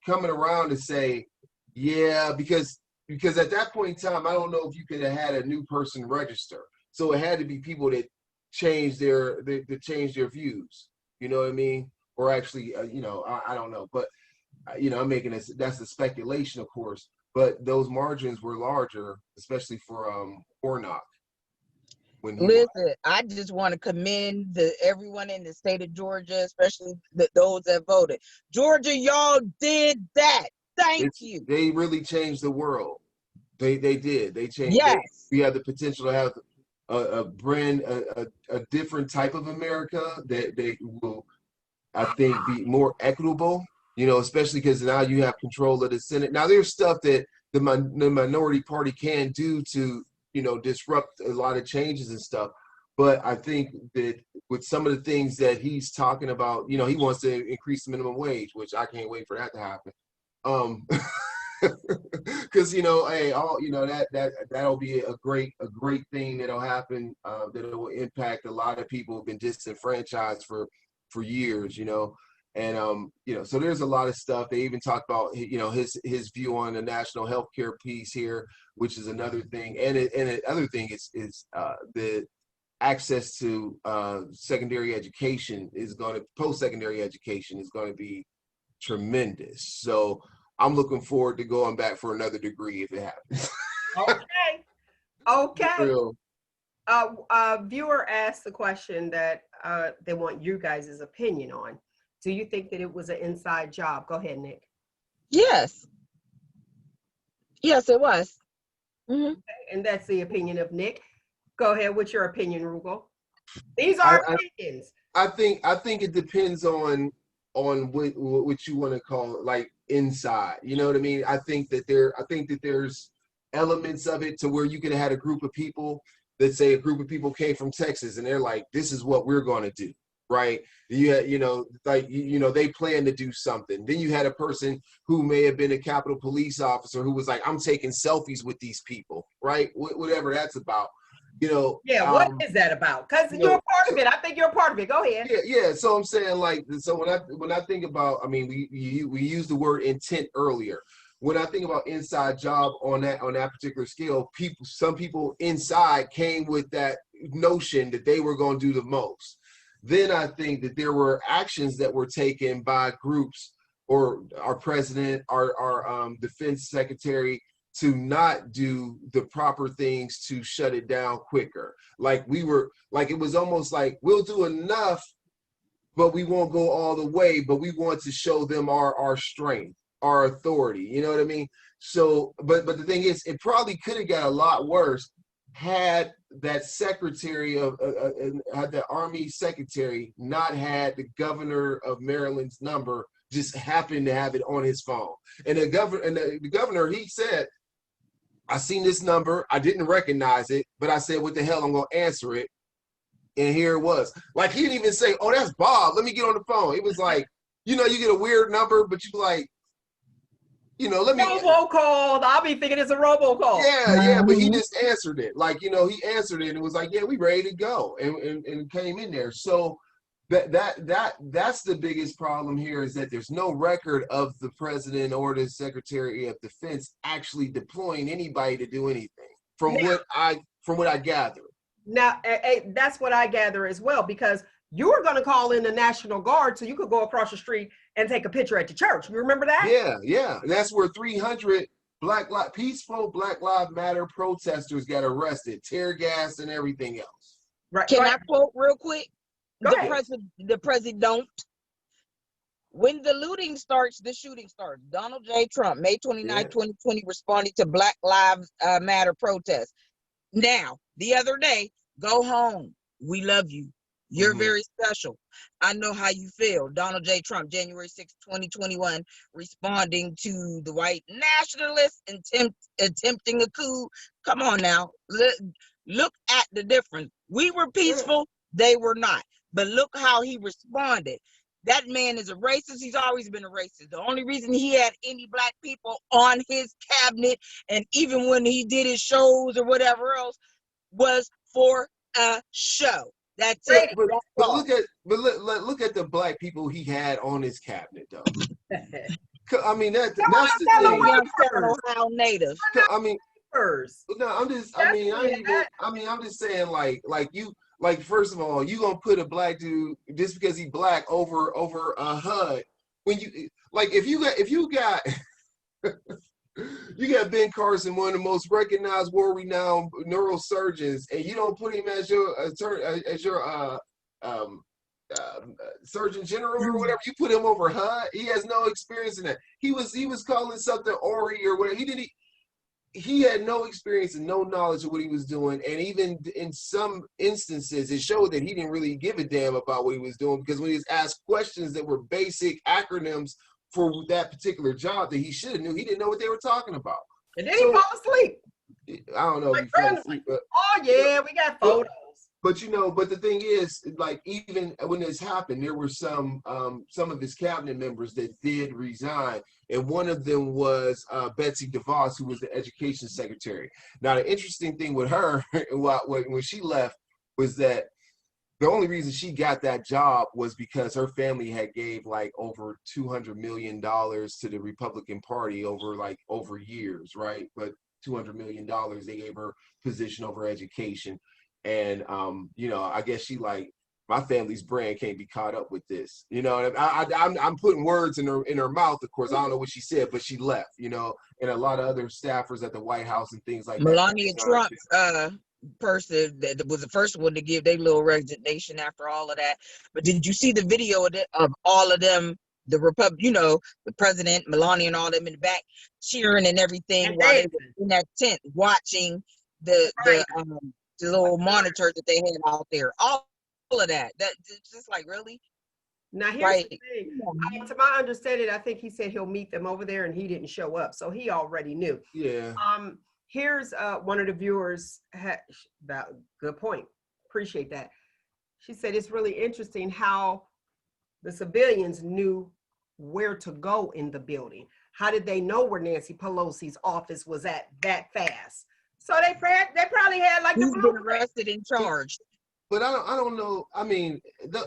coming around to say, yeah, because at that point in time, I don't know if you could have had a new person register. So it had to be people that changed their views. You know what I mean? Or actually, you know, I don't know, but you know, I'm making this. That's a speculation, of course. But those margins were larger, especially for Warnock. Listen, I just want to commend everyone in the state of Georgia, especially those that voted. Georgia, y'all did that. Thank you. They really changed the world. They did. They changed. Yes. We have the potential to have a different type of America that they will, I think, be more equitable. You know, especially because now you have control of the Senate. Now there's stuff that the minority party can do to, you know, disrupt a lot of changes and stuff. But I think that with some of the things that he's talking about, you know, he wants to increase the minimum wage, which I can't wait for that to happen. Because, you know, hey, that'll be a great thing that'll happen. That will impact a lot of people who've been disenfranchised for years, you know. And you know, so there's a lot of stuff. They even talked about, you know, his view on the national healthcare piece here, which is another thing. And another thing is the access to secondary education post-secondary education is going to be tremendous. So I'm looking forward to going back for another degree if it happens. Okay. Viewer asked the question that they want you guys' opinion on. Do you think that it was an inside job? Go ahead, Nick. Yes. Yes, it was. Mm-hmm. Okay, and that's the opinion of Nick. Go ahead. What's your opinion, Roogle? These are opinions. I think it depends on what you want to call it, like inside. You know what I mean? I think that there's elements of it to where you could have had a group of people. Let's say a group of people came from Texas and they're like, this is what we're going to do. Right. You know, like, you know, they plan to do something. Then you had a person who may have been a Capitol Police officer who was like, I'm taking selfies with these people. Right. Whatever that's about, you know. Yeah. What is that about? Because you're a part of it. I think you're a part of it. Go ahead. Yeah. So I'm saying, like, so when I think about, I mean, we used the word intent earlier. When I think about inside job on that particular scale, some people inside came with that notion that they were going to do the most. Then I think that there were actions that were taken by groups or our president, our defense secretary, to not do the proper things to shut it down quicker. Like it was almost like, we'll do enough, but we won't go all the way, but we want to show them our strength, our authority. You know what I mean? So, but the thing is, it probably could have got a lot worse had that secretary had the Army secretary not had the governor of Maryland's number, just happened to have it on his phone. And the governor, he said, I seen this number, I didn't recognize it, but I said, what the hell, I'm gonna answer it. And here it was. Like, he didn't even say, oh, that's Bob, let me get on the phone. It was like, you know, you get a weird number, but you like, you know, let me. Robocall. I'll be thinking it's a robocall. Yeah, but he just answered it. Like, you know, he answered it and was like, yeah, we ready to go, and came in there. So that's the biggest problem here, is that there's no record of the president or the Secretary of Defense actually deploying anybody to do anything, from what I gather. Now, that's what I gather as well, because you were going to call in the National Guard so you could go across the street and take a picture at the church. You remember that? Yeah. And that's where 300 peaceful Black Lives Matter protesters got arrested, tear gas and everything else. Right. Can I quote real quick? The president. When the looting starts, the shooting starts. Donald J. Trump, May 29, 2020, responding to Black Lives Matter protests. Now, the other day, go home. We love you. You're very special. I know how you feel. Donald J. Trump, January 6, 2021, responding to the white nationalists attempting a coup. Come on now. Look at the difference. We were peaceful. They were not. But look how he responded. That man is a racist. He's always been a racist. The only reason he had any black people on his cabinet, and even when he did his shows or whatever else, was for a show. That's it. But look at the black people he had on his cabinet, though. I mean, that's the thing. Ohio native. I mean, no, I'm just. I'm just saying, like, first of all, you gonna put a black dude just because he black over a HUD, when you, like, if you got you got Ben Carson, one of the most recognized, world-renowned neurosurgeons, and you don't put him as your Surgeon General or whatever. You put him over HUD. He has no experience in that. He was calling something Ori or whatever. He had no experience and no knowledge of what he was doing, and even in some instances, it showed that he didn't really give a damn about what he was doing, because when he was asked questions that were basic acronyms for that particular job that he should have knew, he didn't know what they were talking about. And then he fell asleep. I don't know if he fell asleep, but we got photos. But you know, but the thing is, like, even when this happened, there were some of his cabinet members that did resign, and one of them was Betsy DeVos, who was the education secretary. Now, the interesting thing with her, when she left, was that the only reason she got that job was because her family had gave like over $200 million to the Republican Party over years, right? But $200 million, they gave her position over education. And you know, I guess she like, my family's brand can't be caught up with this. You know, I'm putting words in her mouth. Of course, I don't know what she said, but she left. You know, and a lot of other staffers at the White House and things like Melania that. Trump's person that was the first one to give their little resignation after all of that. But did you see the video of all of them? The president, Melania, and all them in the back cheering and everything, while they were in that tent watching the little monitor that they had out there. All of that. It's just like, really? Now here's the thing. To my understanding, I think he said he'll meet them over there, and he didn't show up, so he already knew. Yeah. Here's one of the viewers. Good point. Appreciate that. She said it's really interesting how the civilians knew where to go in the building. How did they know where Nancy Pelosi's office was at that fast? So they probably had like who's been arrested and charged. But I don't know. I mean,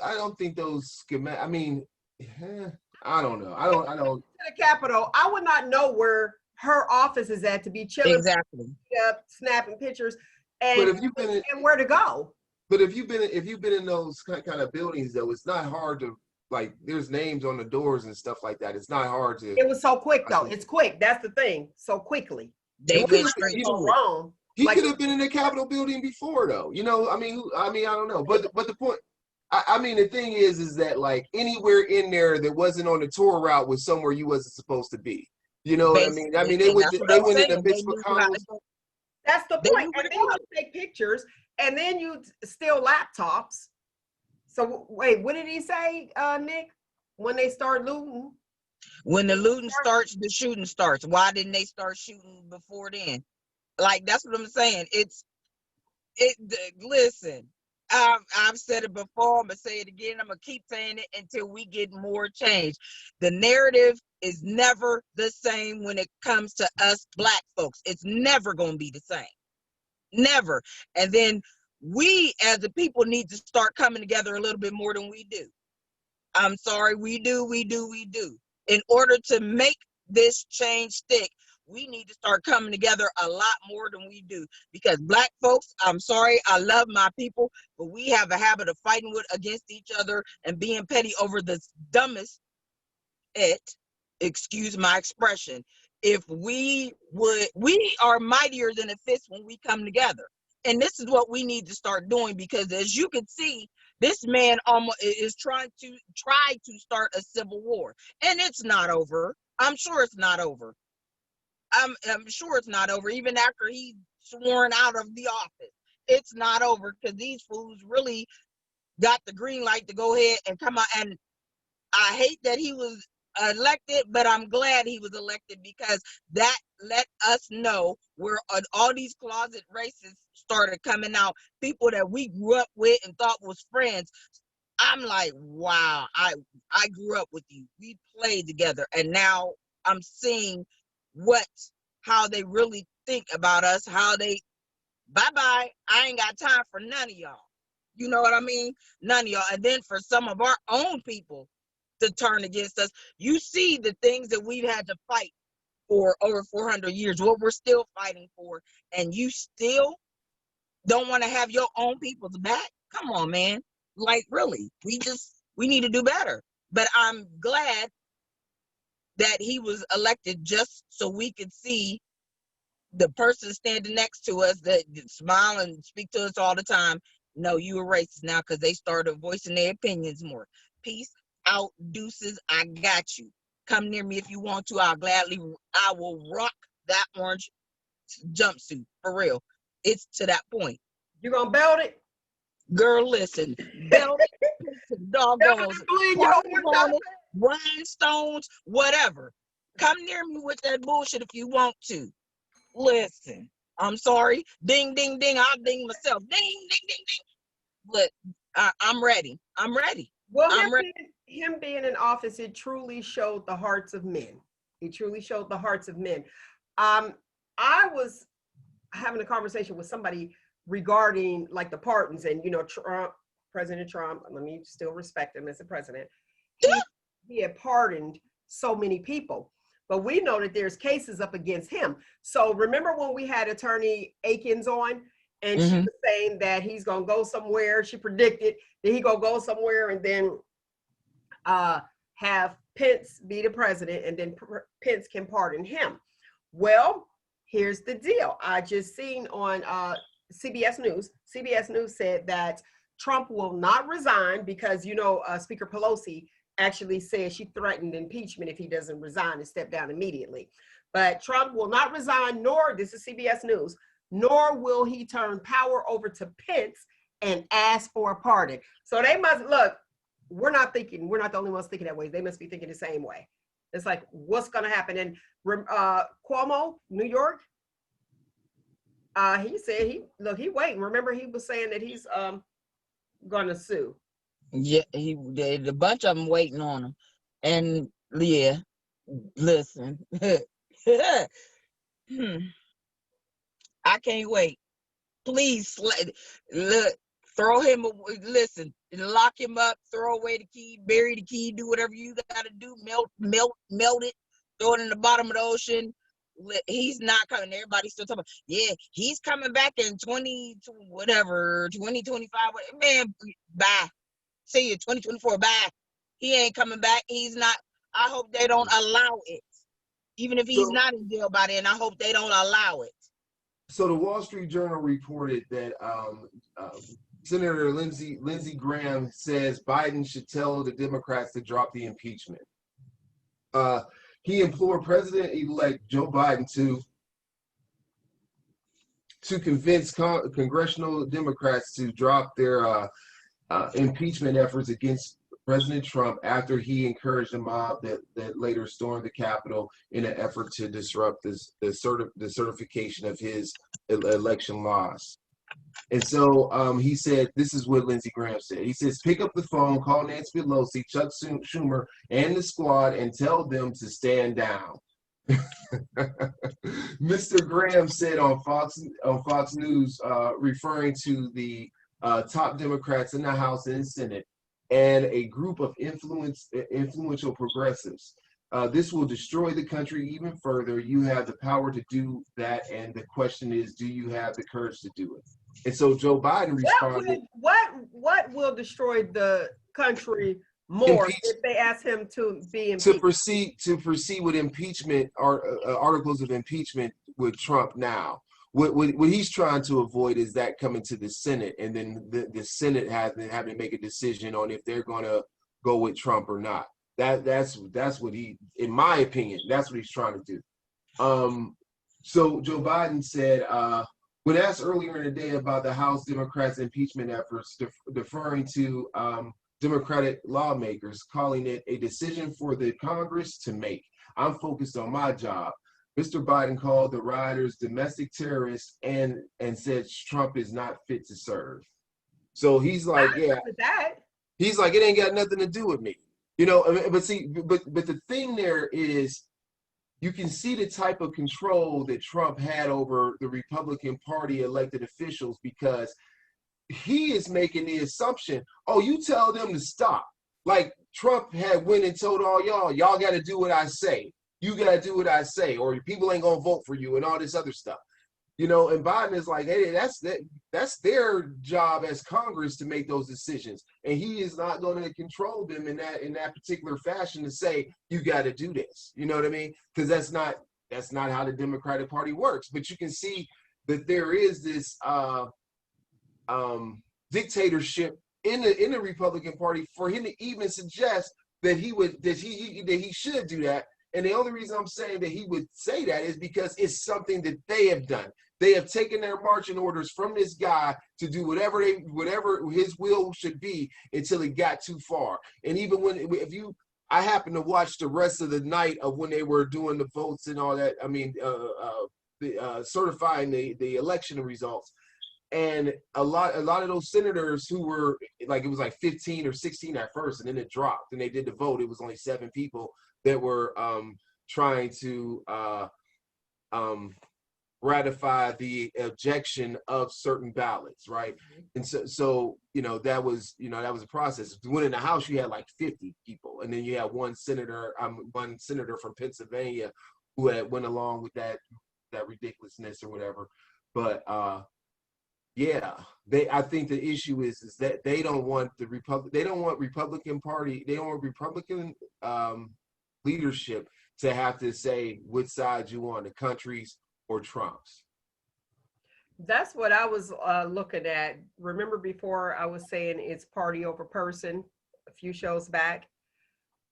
I don't think those schematics. I mean, I don't know. I don't. To the Capitol, I would not know where her office is at to be chilling, exactly, snapping pictures, and where to go. But if you've been in those kind of buildings, though, it's not hard to like there's names on the doors and stuff like that. It's not hard to. It was so quick though. It's quick. That's the thing. So quickly. They went straight So to it. wrong. He Like, could have been in the Capitol building before, though. You know, I mean, I don't know. But the point, I mean, the thing is that like anywhere in there that wasn't on the tour route was somewhere you wasn't supposed to be. You know what I mean? I mean, they went in the midst of McConnell's. That's the point. And then you take pictures, and then you steal laptops. So wait, what did he say, Nick? When they start looting? When the looting starts, the shooting starts. Why didn't they start shooting before then? Like, that's what I'm saying. Listen, I've said it before. I'm going to say it again. I'm going to keep saying it until we get more change. The narrative is never the same when it comes to us Black folks. It's never going to be the same. Never. And then we as a people need to start coming together a little bit more than we do. I'm sorry, we do. In order to make this change stick, we need to start coming together a lot more than we do. Because Black folks, I'm sorry, I love my people, but we have a habit of fighting against each other and being petty over the dumbest excuse my expression. If we are mightier than a fist when we come together. And this is what we need to start doing, because as you can see, this man almost is trying to start a civil war, and it's not over. I'm sure it's not over. I'm sure it's not over, even after he's sworn out of the office. It's not over, because these fools really got the green light to go ahead and come out. And I hate that he was elected, but I'm glad he was elected, because that let us know where all these closet racists started coming out, people that we grew up with and thought was friends. I'm like, wow, I grew up with you. We played together, and now I'm seeing how they really think about us, how they, bye-bye, I ain't got time for none of y'all. You know what I mean? None of y'all. And then for some of our own people to turn against us, you see the things that we've had to fight for over 400 years, what we're still fighting for, and you still don't want to have your own people's back? Come on, man. Like, really, we need to do better. But I'm glad that he was elected, just so we could see the person standing next to us that smile and speak to us all the time. No, you a racist now, because they started voicing their opinions more. Peace out, deuces. I got you. Come near me if you want to. I will rock that orange jumpsuit, for real. It's to that point. You gonna belt it? Girl, listen. Belt it, doggos, rhinestones, whatever. Come near me with that bullshit if you want to. Listen, I'm sorry. Ding, ding, ding. I'll ding myself. Ding, ding, ding, ding. But I'm ready. I'm ready. Well, him being in office, it truly showed the hearts of men. It truly showed the hearts of men. I was having a conversation with somebody regarding like the pardons, and President Trump, let me still respect him as a president. He had pardoned so many people, but we know that there's cases up against him. So remember when we had Attorney Akins on, and she was saying that he's gonna go somewhere. She predicted that he gonna go somewhere and then have Pence be the president, and then Pence can pardon him. Well, here's the deal. I just seen on CBS News. CBS News said that Trump will not resign because, Speaker Pelosi actually said she threatened impeachment if he doesn't resign and step down immediately. But Trump will not resign, nor, this is CBS News, nor will he turn power over to Pence and ask for a pardon. So they must, look, we're not the only ones thinking that way. They must be thinking the same way. It's like, what's going to happen? And Cuomo, New York, he said he waiting. Remember, he was saying that he's going to sue. Yeah, a bunch of them waiting on him. And yeah, listen, I can't wait. Please, look, throw him, listen, lock him up, throw away the key, bury the key, do whatever you got to do, melt it, throw it in the bottom of the ocean. He's not coming. Everybody's still talking about, yeah, he's coming back in 2025. Man, bye. See you 2024. Bye. he ain't coming back. He's not. I hope they don't allow it. Even if he's not in jail by then, I hope they don't allow it. So the Wall Street Journal reported that Senator Lindsey Graham says Biden should tell the Democrats to drop the impeachment. He implored President-elect Joe Biden to convince congressional Democrats to drop their impeachment efforts against President Trump after he encouraged a mob that later stormed the Capitol in an effort to disrupt the certification of his election loss. And so he said, this is what Lindsey Graham said. He says, pick up the phone, call Nancy Pelosi, Chuck Schumer, and the squad and tell them to stand down. Mr. Graham said on Fox News, referring to the top Democrats in the House and Senate and a group of influential progressives. This will destroy the country even further. You have the power to do that, and the question is, do you have the courage to do it? And so Joe Biden responded. What will destroy the country more if they ask him to be impeached? To proceed with impeachment or articles of impeachment with Trump now. What he's trying to avoid is that coming to the Senate, and then the Senate having to make a decision on if they're going to go with Trump or not. That's what he, in my opinion, that's what he's trying to do. So Joe Biden said, when asked earlier in the day about the House Democrats' impeachment efforts, deferring to Democratic lawmakers, calling it a decision for the Congress to make. I'm focused on my job. Mr. Biden called the rioters domestic terrorists and said Trump is not fit to serve. So he's like, he's like, it ain't got nothing to do with me. You know, but the thing there is, you can see the type of control that Trump had over the Republican Party elected officials, because he is making the assumption, oh, you tell them to stop. Like Trump had went and told all y'all got to do what I say. You got to do what I say, or people ain't going to vote for you and all this other stuff. You know, and Biden is like, hey, that's their job as Congress to make those decisions. And he is not going to control them in that particular fashion to say, you got to do this. You know what I mean? Because that's not how the Democratic Party works. But you can see that there is this dictatorship in the Republican Party for him to even suggest that he should do that. And the only reason I'm saying that he would say that is because it's something that they have done. They have taken their marching orders from this guy to do whatever his will should be until it got too far. And even I happened to watch the rest of the night of when they were doing the votes and all that. I mean, certifying the election results. And a lot of those senators who were like, it was like 15 or 16 at first, and then it dropped. And they did the vote. It was only 7 people that were trying to ratify the objection of certain ballots, right? And so you know, that was a process. When in the House, you had like 50 people, and then you had one senator from Pennsylvania who had went along with that ridiculousness or whatever. But yeah, I think the issue is that they don't want Republican Party, they don't want Republican leadership to have to say which side you want, the country's or Trump's. That's what I was looking at. Remember before I was saying it's party over person a few shows back?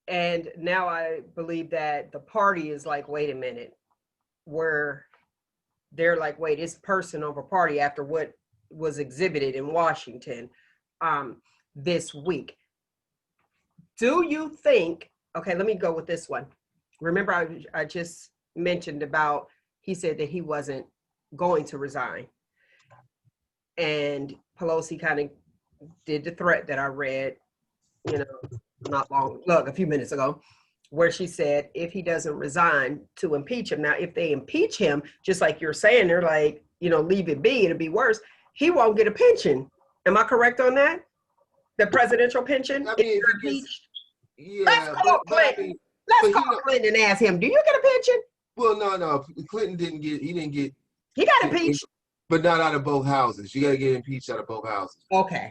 And now I believe that the party is like, wait a minute, where they're like, wait, it's person over party after what was exhibited in Washington this week. Do you think, okay, let me go with this one. Remember I just mentioned about, he said that he wasn't going to resign. And Pelosi kind of did the threat that I read, a few minutes ago, where she said, if he doesn't resign, to impeach him. Now, if they impeach him, just like you're saying, they're like, leave it be, it'll be worse. He won't get a pension. Am I correct on that? The presidential pension? I mean, Let's call Clinton. Let's call Clinton and ask him, do you get a pension? Well, no. Clinton didn't get. He got impeached, but not out of both houses. You got to get impeached out of both houses. Okay.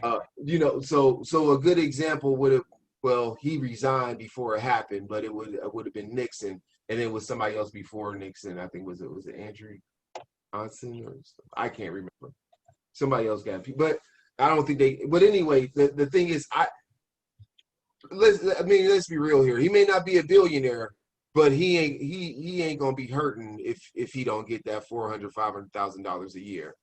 So a good example would have well, he resigned before it happened, but it would have been Nixon, and it was somebody else before Nixon. I think was it Andrew Johnson or something? I can't remember. Somebody else got, but I don't think they. But anyway, the thing is, let's be real here. He may not be a billionaire, but he ain't gonna be hurting if he don't get that $400,000-$500,000 a year.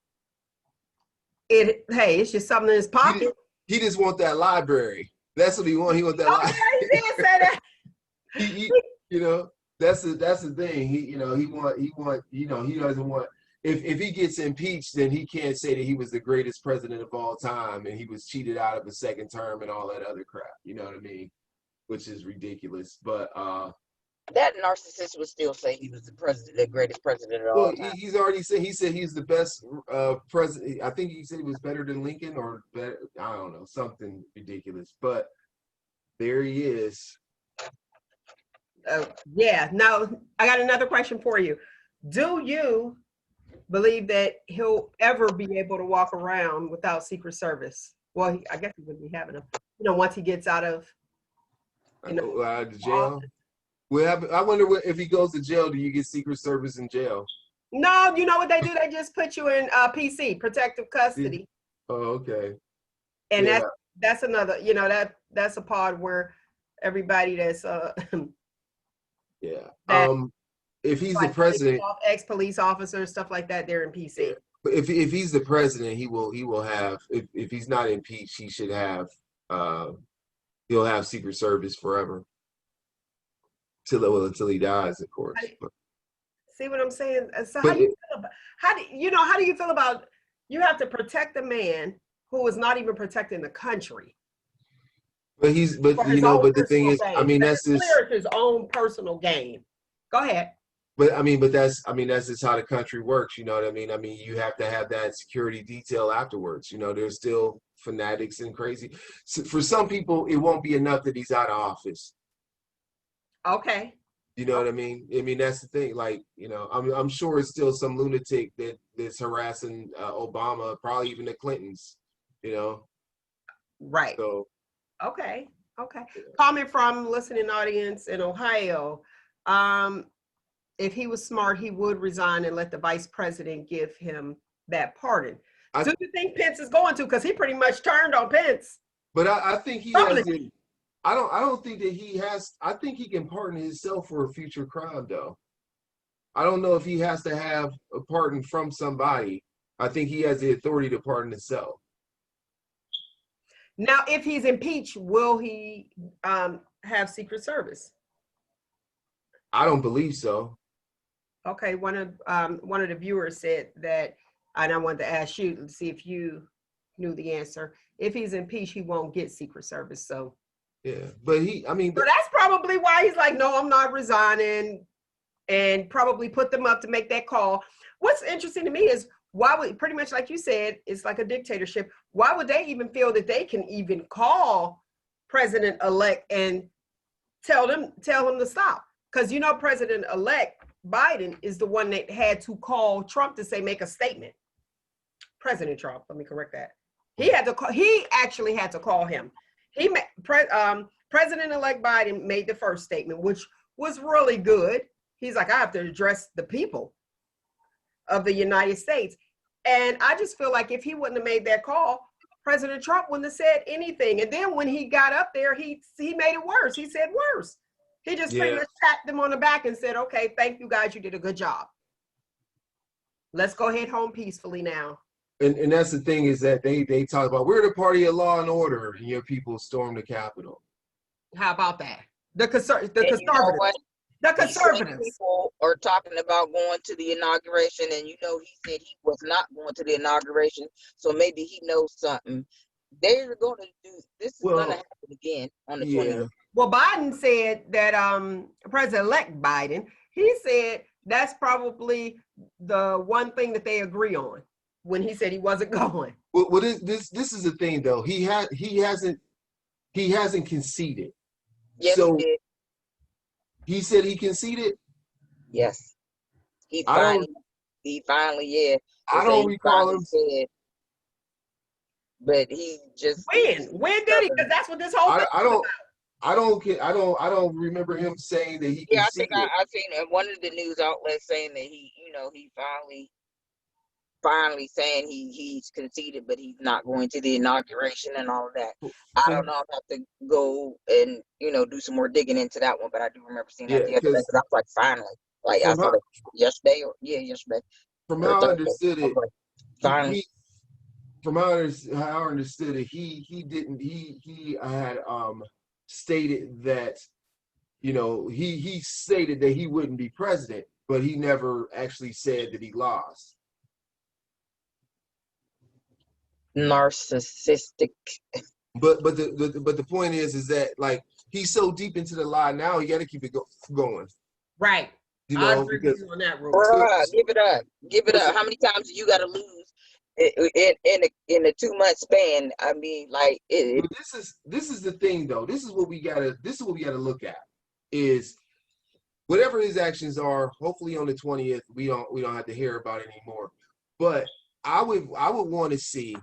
Hey, it's just something in his pocket. He just want that library. That's what he want. He want that library. He did say that. You know, that's the thing. He doesn't want. If he gets impeached, then he can't say that he was the greatest president of all time and he was cheated out of a second term and all that other crap. You know what I mean? Which is ridiculous. But that narcissist would still say he was the greatest president of all time. He's already said he's the best president. I think he said he was better than Lincoln or better. I don't know, something ridiculous. But there he is. Yeah. Now I got another question for you. Do you believe that he'll ever be able to walk around without Secret Service? Well, I guess he wouldn't be having them. Once he gets out of out of jail. Well, I wonder if he goes to jail, do you get Secret Service in jail? No, you know what they do? They just put you in PC, protective custody. Oh, okay. And that's another. That's a part where everybody that's if he's the president, ex-police officers, stuff like that, they're in PC. But if he's the president, he will have. If he's not impeached, he should have. He'll have Secret Service forever. Until he dies, of course. See what I'm saying? So how do you feel about you have to protect a man who is not even protecting the country? But the thing is, I mean, that's his own personal gain. Go ahead. But that's just how the country works. You know what I mean? I mean, you have to have that security detail afterwards. There's still fanatics and crazy. So for some people, it won't be enough that he's out of office. Okay. You know what I mean? I mean, that's the thing. Like, I'm sure it's still some lunatic that's harassing Obama, probably even the Clintons. Right. So. Okay. Yeah. Comment from listening audience in Ohio. If he was smart, he would resign and let the vice president give him that pardon. Do you think Pence is going to? Because he pretty much turned on Pence. But I think he has. I don't think that he has. I think he can pardon himself for a future crime, though. I don't know if he has to have a pardon from somebody. I think he has the authority to pardon himself. Now, if he's impeached, will he have Secret Service? I don't believe so. Okay, one of the viewers said that, and I wanted to ask you to see if you knew the answer. If he's impeached, he won't get Secret Service. So. Yeah, but that's probably why he's like, no, I'm not resigning, and probably put them up to make that call. What's interesting to me is why would, pretty much like you said, it's like a dictatorship. Why would they even feel that they can even call President-elect and tell him to stop? Because President-elect Biden is the one that had to call Trump to say, make a statement. President Trump, let me correct that. He actually had to call him. President-elect Biden made the first statement, which was really good. He's like, I have to address the people of the United States. And I just feel like if he wouldn't have made that call, President Trump wouldn't have said anything. And then when he got up there, he made it worse. He said worse. He just pretty much tapped them on the back and said, okay, thank you guys. You did a good job. Let's go head home peacefully now. And that's the thing is that they talk about we're the party of law and order, and your people storm the Capitol. How about that? The conservatives. The conservatives. People are talking about going to the inauguration, and he said he was not going to the inauguration, so maybe he knows something. They're going to do this. Is going to happen again on the 20th. Well, Biden said that President-elect Biden, he said that's probably the one thing that they agree on when he said he wasn't going. Well, this is the thing though. He hasn't conceded. Yes, so he did. He said he conceded. Yes, he finally, yeah. I don't recall him. Said, but he just when did he? Because that's what this whole thing is about. I don't remember him saying that he Yeah, I think conceded. I seen one of the news outlets saying that he finally saying he's conceded, but he's not going to the inauguration and all of that. I don't From know. I'll have to go and do some more digging into that one. But I do remember seeing that yeah, the other day because because I was like, finally, like I from saw how that yesterday yesterday from or how I Thursday. understood I was it, like, finally. he from how I understood it, he didn't he had stated that he stated that he wouldn't be president, but he never actually said that he lost. Narcissistic. But the point is that like he's so deep into the lie now, he got to keep it going. Right. You I know agree with because you on that, Rule. Bruh, give it up. Give it up. How many times do you got to lose in a 2-month span? I mean, like but this is the thing though. This is what we gotta look at is whatever his actions are. Hopefully on the 20th we don't have to hear about it anymore. But I would want to see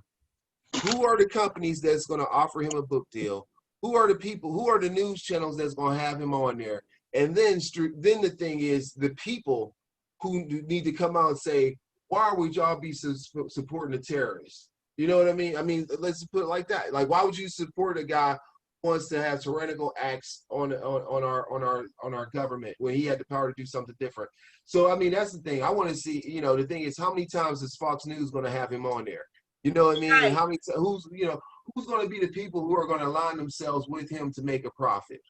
who are the companies that's going to offer him a book deal. Who are the people? Who are the news channels that's going to have him on there? And then the thing is the people who need to come out and say, why would y'all be supporting the terrorists? You know what I mean? I mean, let's put it like that. Like, why would you support a guy who wants to have tyrannical acts on our government when he had the power to do something different? So, I mean, that's the thing. I want to see. The thing is, how many times is Fox News going to have him on there? You know what I mean? And Right. how many? Who's going to be the people who are going to align themselves with him to make a profit?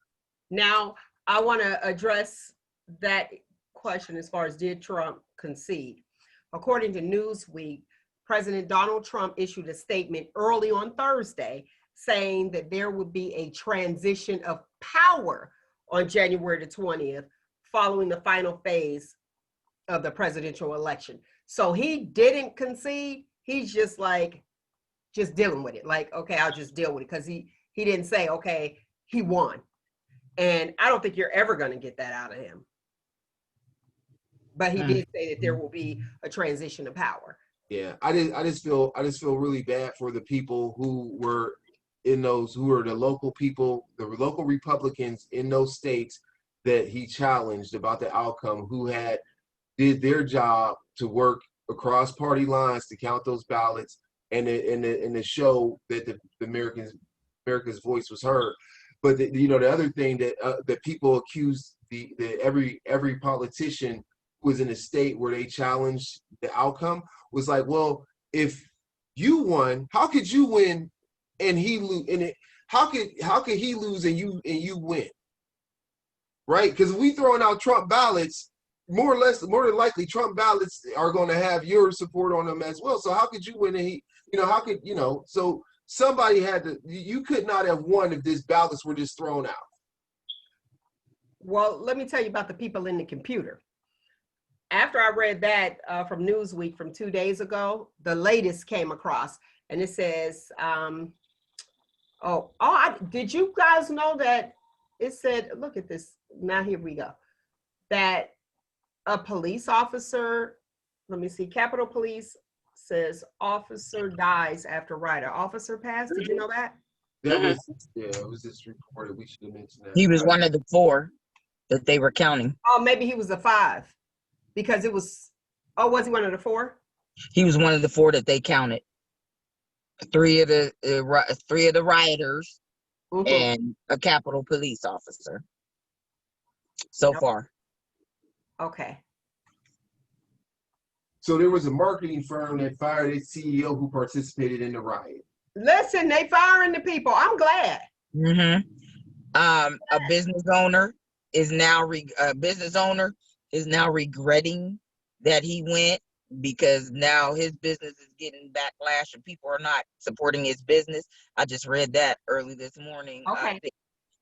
Now, I want to address that question as far as did Trump concede? According to Newsweek, President Donald Trump issued a statement early on Thursday saying that there would be a transition of power on January the 20th following the final phase of the presidential election. So he didn't concede. He's just dealing with it. Like, okay, I'll just deal with it because he didn't say, okay, he won. And I don't think you're ever going to get that out of him. But he did say that there will be a transition of power. Yeah, I just feel really bad for the people who were who are the local people, the local Republicans in those states that he challenged about the outcome, who did their job to work across party lines to count those ballots and to show that the America's voice was heard. But the other thing that people accuse every politician who was in a state where they challenged the outcome was like, well, if you won, how could you win and he lose? And how could he lose and you win? Right? Because if we throwing out Trump ballots, more than likely, Trump ballots are going to have your support on them as well. So how could you win? And how could So somebody had to. You could not have won if these ballots were just thrown out. Well, let me tell you about the people in the computer. After I read that from Newsweek from 2 days ago, the latest came across, and it says, did you guys know that it said? Look at this. Now here we go. That a police officer, let me see, Capitol Police says officer dies after rider. Officer passed. Did you know that? It was just reported. We should have mentioned that. He was one of the 4 that they were counting. Oh, maybe he was a 5 because it was. Oh, was he one of the 4? He was one of the 4 that they counted. 3 of the rioters and a Capitol Police officer. So far. Okay. So there was a marketing firm that fired its CEO who participated in the riot. Listen, they firing the people. I'm glad. A business owner is now regretting that he went because now his business is getting backlash and people are not supporting his business. I just read that early this morning. Okay.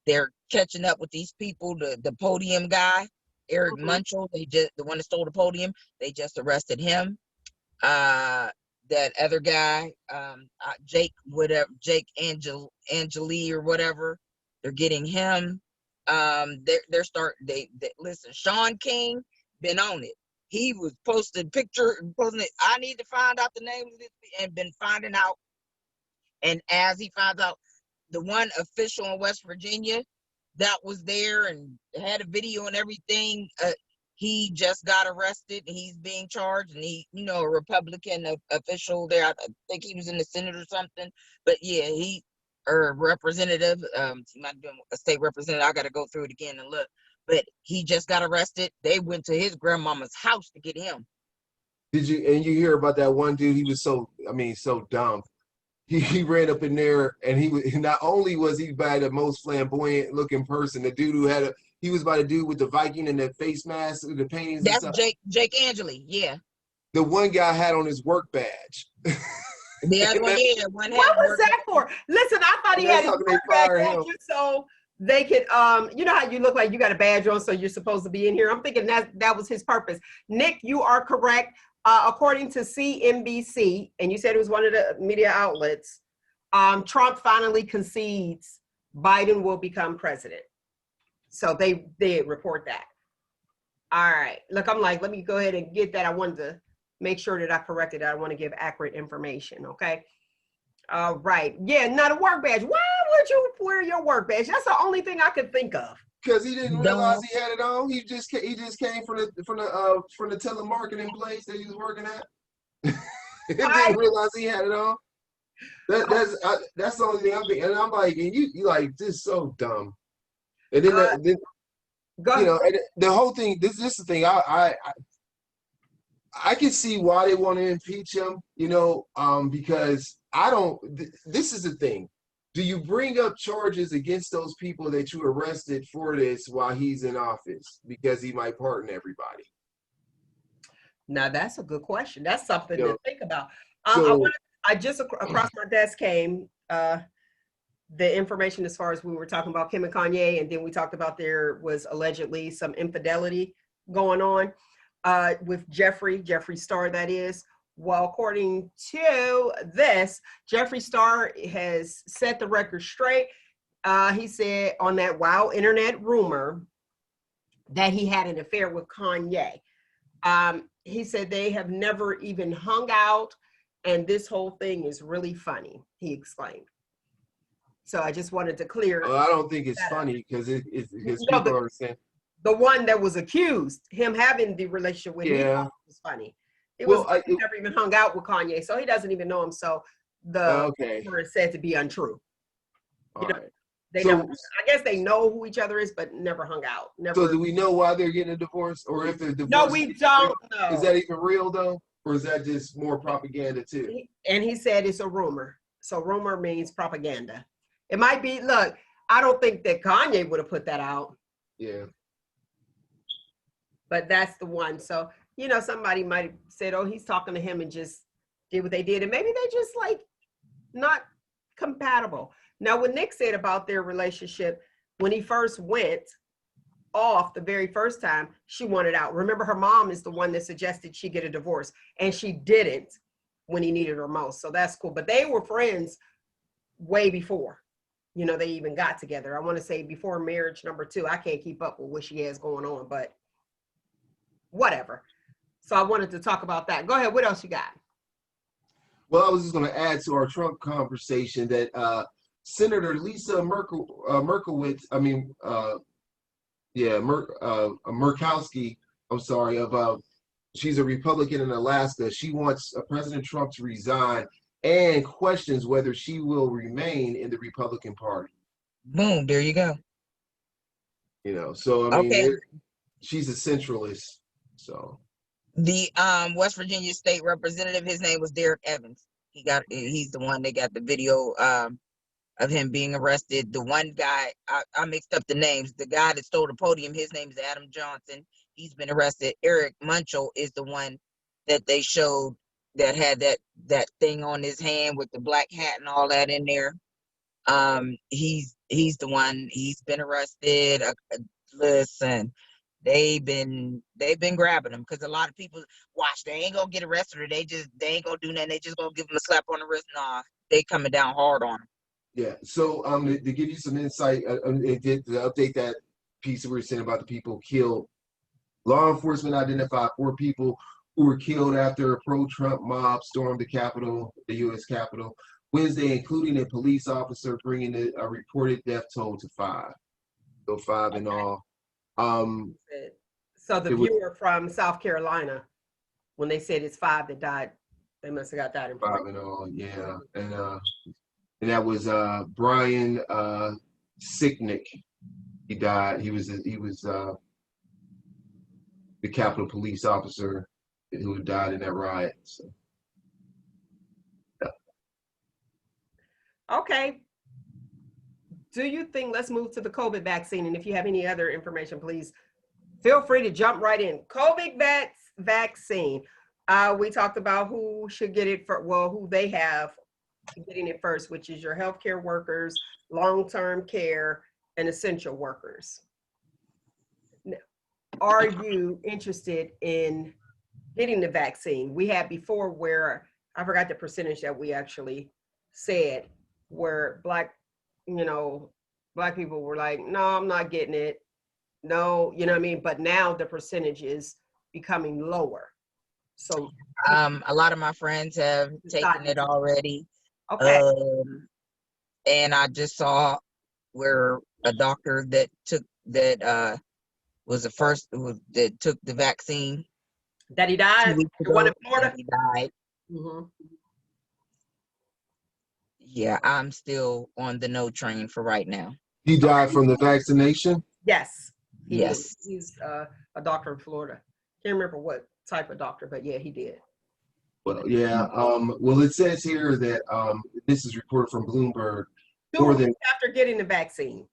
They're catching up with these people. The podium guy, Eric Munchell, the one that stole the podium, they just arrested him. That other guy, Jake Angeli or whatever, they're getting him. Listen, Sean King been on it. He was posting it. I need to find out the names of this and been finding out. And as he finds out, the one official in West Virginia that was there and had a video and everything. He just got arrested. He's being charged, and he, you know, a Republican official there. I think he was in the Senate or something. But yeah, or representative. He might have been a state representative. I got to go through it again and look. But he just got arrested. They went to his grandmama's house to get him. And you hear about that one dude? He was so dumb. He ran up in there, and not only was he by the most flamboyant looking person, the dude who he was by the dude with the Viking and the face mask, the paintings. That's and stuff. Jake Angeli, yeah. The one guy had on his work badge. The other one, yeah. What was that for? Listen, I thought he had his work badge on just so they could, you know how you look like you got a badge on, so you're supposed to be in here. I'm thinking that was his purpose. Nick, you are correct. According to CNBC, and you said it was one of the media outlets, Trump finally concedes Biden will become president. So they did report that. All right. Look, I'm like, let me go ahead and get that. I wanted to make sure that I corrected it. I want to give accurate information. Okay. All right. Yeah, not a work badge. Why would you wear your work badge? That's the only thing I could think of. Because he didn't realize he had it on. He just came from the telemarketing place that he was working at. He didn't realize he had it on. That's the only thing I'm thinking. And I'm like, and you like, this is so dumb. And then you know, and the whole thing. This is the thing. I can see why they want to impeach him. You know, because I don't. This is the thing. Do you bring up charges against those people that you arrested for this while he's in office because he might pardon everybody? Now that's a good question. That's something to think about. So, I just across my desk came the information as far as we were talking about Kim and Kanye, and then we talked about there was allegedly some infidelity going on with Jeffree Star, that is. Well, according to this, Jeffree Star has set the record straight. He said on that wild internet rumor that he had an affair with Kanye. He said they have never even hung out, and this whole thing is really funny, he exclaimed. So I just wanted to clear. I don't think it's funny because people are saying the one that was accused, him having the relationship with him, was funny. He never even hung out with Kanye, so he doesn't even know him. So the rumor is said to be untrue. I guess they know who each other is, but never hung out. Never. So do we know why they're getting a divorce, or if the divorce? No, we don't know. Is that even real though, or is that just more propaganda too? And he said it's a rumor. So rumor means propaganda. It might be. Look, I don't think that Kanye would have put that out. Yeah. But that's the one. So, you know, somebody might have said, oh, he's talking to him and just did what they did. And maybe they just like not compatible. Now, what Nick said about their relationship, when he first went off the very first time, she wanted out. Remember, her mom is the one that suggested she get a divorce, and she didn't when he needed her most. So that's cool. But they were friends way before, you know, they even got together. I want to say before marriage number 2. I can't keep up with what she has going on, but whatever. So I wanted to talk about that. Go ahead. What else you got? Well, I was just going to add to our Trump conversation that Senator Lisa Murkowski, I'm sorry, she's a Republican in Alaska. She wants President Trump to resign and questions whether she will remain in the Republican Party. Boom, there you go. You know, so I mean, she's a centralist. So the West Virginia state representative, his name was Derek Evans. He's the one that got the video of him being arrested. The one guy, I mixed up the names. The guy that stole the podium, his name is Adam Johnson. He's been arrested. Eric Munchell is the one that they showed that had that thing on his hand with the black hat and all that in there. He's the one. He's been arrested. Listen, they've been grabbing him because a lot of people watch. They ain't gonna get arrested, or they ain't gonna do nothing. They just gonna give him a slap on the wrist. Nah, they coming down hard on him. Yeah. So to give you some insight, it did to update that piece that we were saying about the people killed. Law enforcement identified 4 people who were killed after a pro-Trump mob stormed the Capitol, the U.S. Capitol, Wednesday, including a police officer, bringing a reported death toll to 5. So 5 in all. So the viewer from South Carolina, when they said it's 5 that died, they must have got that in 5 in all, yeah. And that was Brian Sicknick. He died. He was the Capitol Police officer who died in that riot. So. Okay. Do you think, let's move to the COVID vaccine, and if you have any other information, please feel free to jump right in. COVID vaccine. We talked about who should get it, who they have getting it first, which is your healthcare workers, long-term care, and essential workers. Now, are you interested in getting the vaccine? We had before where, I forgot the percentage that we actually said, where Black people were like, no, I'm not getting it. No, you know what I mean? But now the percentage is becoming lower. So a lot of my friends have taken it already. Okay. And I just saw where a doctor that was the first that took the vaccine. That he died? The one in Florida? He died. Mm-hmm. Yeah, I'm still on the no train for right now. He died from the vaccination? Yes. Yes. He's a doctor in Florida. Can't remember what type of doctor, but yeah, he did. Well, yeah. Well, it says here that this is reported from Bloomberg. 2 weeks after getting the vaccine.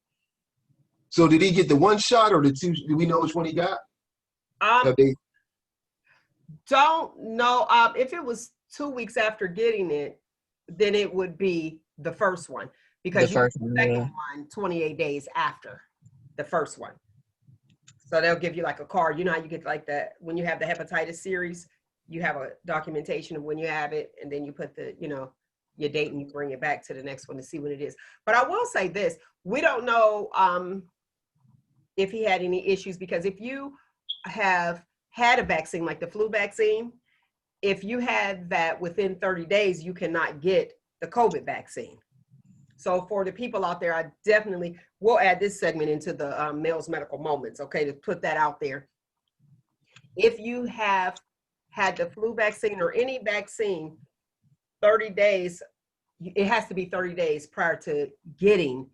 So did he get the 1 shot or the 2? Do we know which one he got? Don't know. If it was 2 weeks after getting it, then it would be the first one, because you get the second one 28 days after the first one. So they'll give you like a card. You know how you get like that when you have the hepatitis series, you have a documentation of when you have it, and then you put the, your date, and you bring it back to the next one to see what it is. But I will say this, we don't know if he had any issues, because if you have had a vaccine like the flu vaccine, if you had that within 30 days, you cannot get the COVID vaccine. So for the people out there, I definitely will add this segment into the Mel's Medical Moments, okay, to put that out there. If you have had the flu vaccine or any vaccine, 30 days, it has to be 30 days prior to getting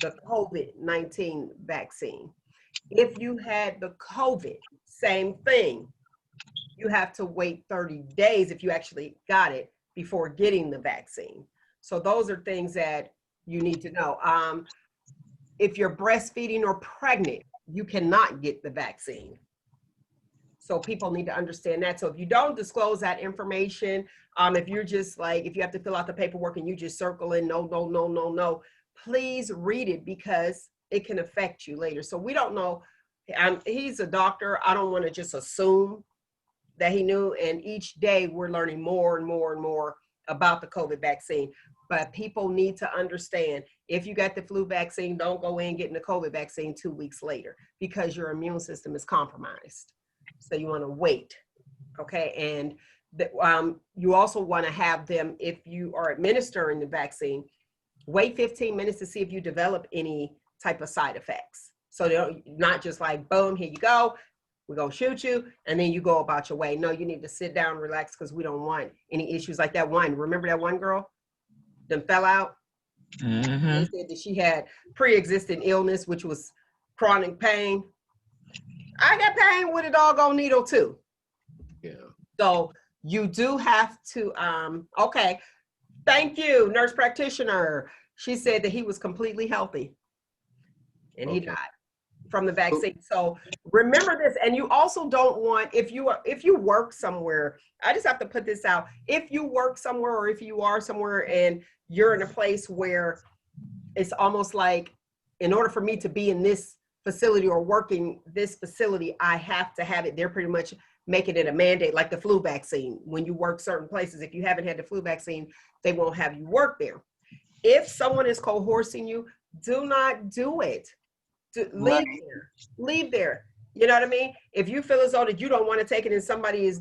the COVID-19 vaccine. If you had the COVID, same thing. You have to wait 30 days if you actually got it before getting the vaccine. So those are things that you need to know. If you're breastfeeding or pregnant, you cannot get the vaccine. So people need to understand that. So if you don't disclose that information, if you're just like, if you have to fill out the paperwork and you just circle in, no, please read it, because it can affect you later. So we don't know. He's a doctor. I don't want to just assume that he knew. And each day we're learning more and more and more about the COVID vaccine. But people need to understand, if you got the flu vaccine, don't go in getting the COVID vaccine 2 weeks later, because your immune system is compromised. So you want to wait, okay? And you also want to have them, if you are administering the vaccine, wait 15 minutes to see if you develop any type of side effects. So they're not just like, boom, here you go, we're going to shoot you, and then you go about your way. No, you need to sit down, relax, because we don't want any issues like that one. Remember that one girl that fell out? Mm-hmm. They said that she had pre-existing illness, which was chronic pain. I got pain with a doggone needle too. Yeah. So you do have to, okay. Thank you, nurse practitioner. She said that he was completely healthy and he died from the vaccine. So remember this. And you also don't want, if you work somewhere, I just have to put this out. If you work somewhere, or if you are somewhere and you're in a place where it's almost like, in order for me to be in this facility or working this facility, I have to have it. They're pretty much making it a mandate, like the flu vaccine. When you work certain places, if you haven't had the flu vaccine, they won't have you work there. If someone is coercing you, do not do it. Leave there. You know what I mean? If you feel as though that you don't want to take it and somebody is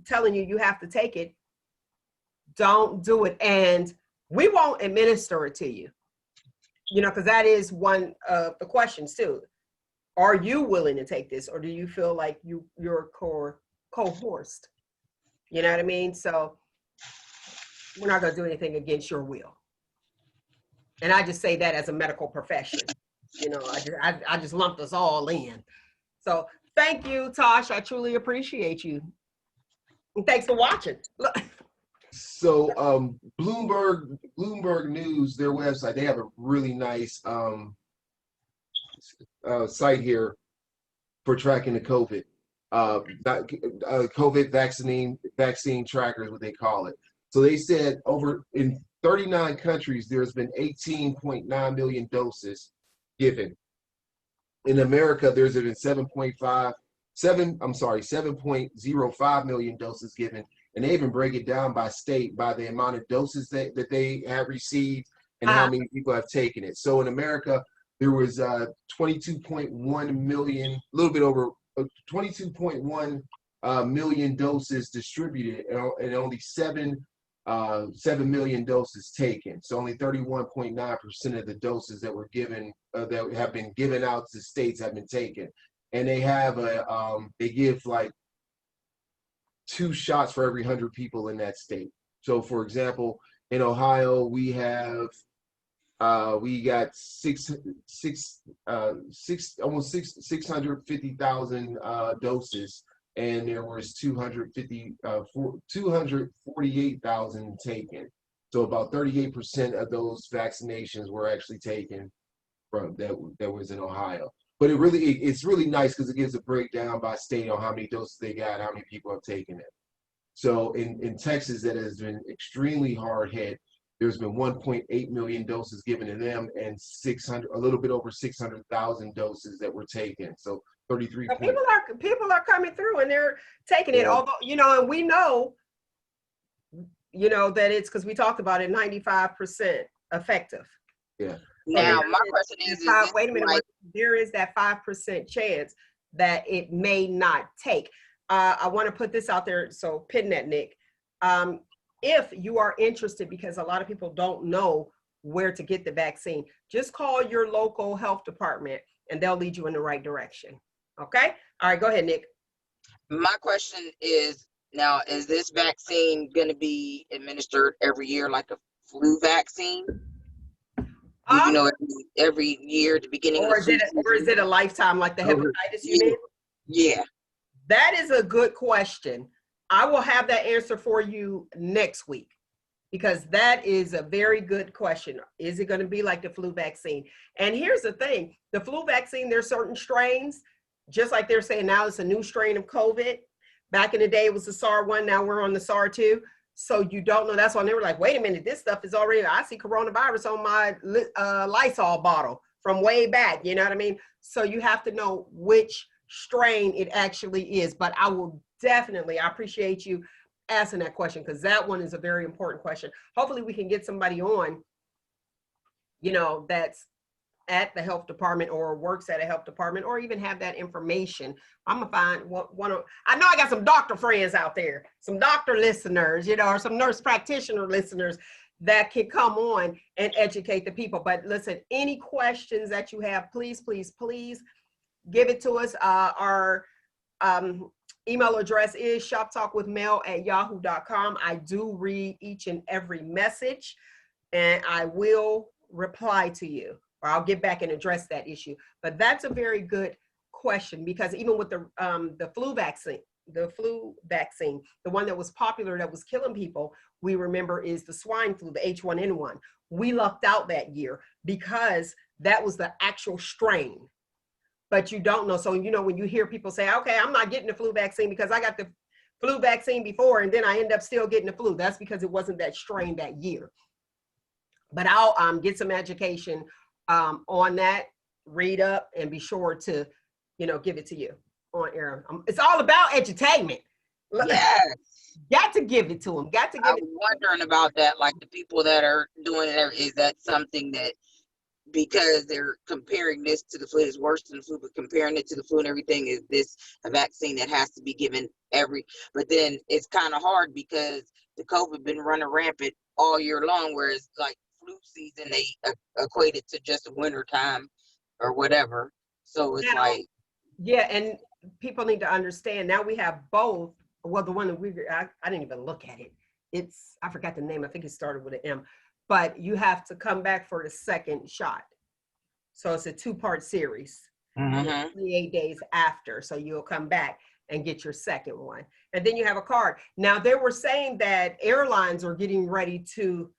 telling you have to take it, don't do it. And we won't administer it to you. You know, because that is one of the questions too. Are you willing to take this, or do you feel like you're coerced? You know what I mean? So we're not going to do anything against your will. And I just say that as a medical profession. You know, I just lumped us all in. So thank you, Tosh. I truly appreciate you. And thanks for watching. Look. So Bloomberg News, their website, they have a really nice site here for tracking the COVID. COVID vaccine tracker is what they call it. So they said over in 39 countries, there's been 18.9 million doses given. In America, there's been 7.05 million doses given. And they even break it down by state, by the amount of doses that they have received and how many people have taken it. So in America, there was 22.1 million, a little bit over 22.1 million doses distributed, and only 7 million doses taken. So only 31.9% of the doses that were given, that have been given out to states, have been taken. And they have they give like 2 shots for every 100 people in that state. So for example, in Ohio, we have we got almost 650,000 doses, and there was 248,000 taken. So about 38% of those vaccinations were actually taken from that was in Ohio. But it's really nice because it gives a breakdown by state on how many doses they got, how many people have taken it. So in Texas, that has been extremely hard hit. There's been 1.8 million doses given to them, and a little bit over 600,000 doses that were taken. So 33. So people are coming through and they're taking it. Although, you know, and we know, you know, that it's because we talked about it, 95% effective. Yeah. Now, my question is wait a minute, like, there is that 5% chance that it may not take. I want to put this out there, so pin that, Nick. If you are interested, because a lot of people don't know where to get the vaccine, just call your local health department and they'll lead you in the right direction. Okay? All right, go ahead, Nick. My question is, now, is this vaccine going to be administered every year like a flu vaccine? You know, every year at the beginning or of the or is it a lifetime like the hepatitis you mean? Yeah. That is a good question. I will have that answer for you next week, because that is a very good question. Is it going to be like the flu vaccine? And here's the thing, the flu vaccine, there's certain strains, just like they're saying now it's a new strain of COVID. Back in the day, it was the SAR 1, now we're on the SAR 2. So you don't know. That's why they were like, wait a minute, this stuff is already, I see coronavirus on my Lysol bottle from way back, you know what I mean? So you have to know which strain it actually is. But I will definitely, I appreciate you asking that question, because that one is a very important question. Hopefully we can get somebody on, you know, that's at the health department or works at a health department, or even have that information. I'm gonna find one of, I know I got some doctor friends out there, some doctor listeners, you know, or some nurse practitioner listeners that can come on and educate the people. But listen, any questions that you have, please, please, please give it to us. Our email address is shoptalkwithmel@yahoo.com. I do read each and every message, and I will reply to you, or I'll get back and address that issue. But that's a very good question, because even with the flu vaccine, the one that was popular, that was killing people, we remember, is the swine flu, the H1N1. We lucked out that year because that was the actual strain. But you don't know. So, you know, when you hear people say, okay, I'm not getting the flu vaccine because I got the flu vaccine before and then I end up still getting the flu, that's because it wasn't that strain that year. But I'll get some education on that, read up, and be sure to, you know, give it to you on air. It's all about edutainment. Yes. Got to give it to them. Got to give it. I was wondering about that, like the people that are doing it, is that something that, because they're comparing this to the flu, is worse than the flu, but comparing it to the flu and everything, is this a vaccine that has to be given but then it's kind of hard because the COVID been running rampant all year long, whereas like flu flu season, they equate it to just winter time or whatever. So it's Now, like, yeah, and people need to understand now we have both. Well, the one that I didn't even look at it. I forgot the name. I think it started with an M, but you have to come back for the second shot. So it's a 2-part series, 28 days after. So you'll come back and get your second one. And then you have a card. Now they were saying that airlines are getting ready to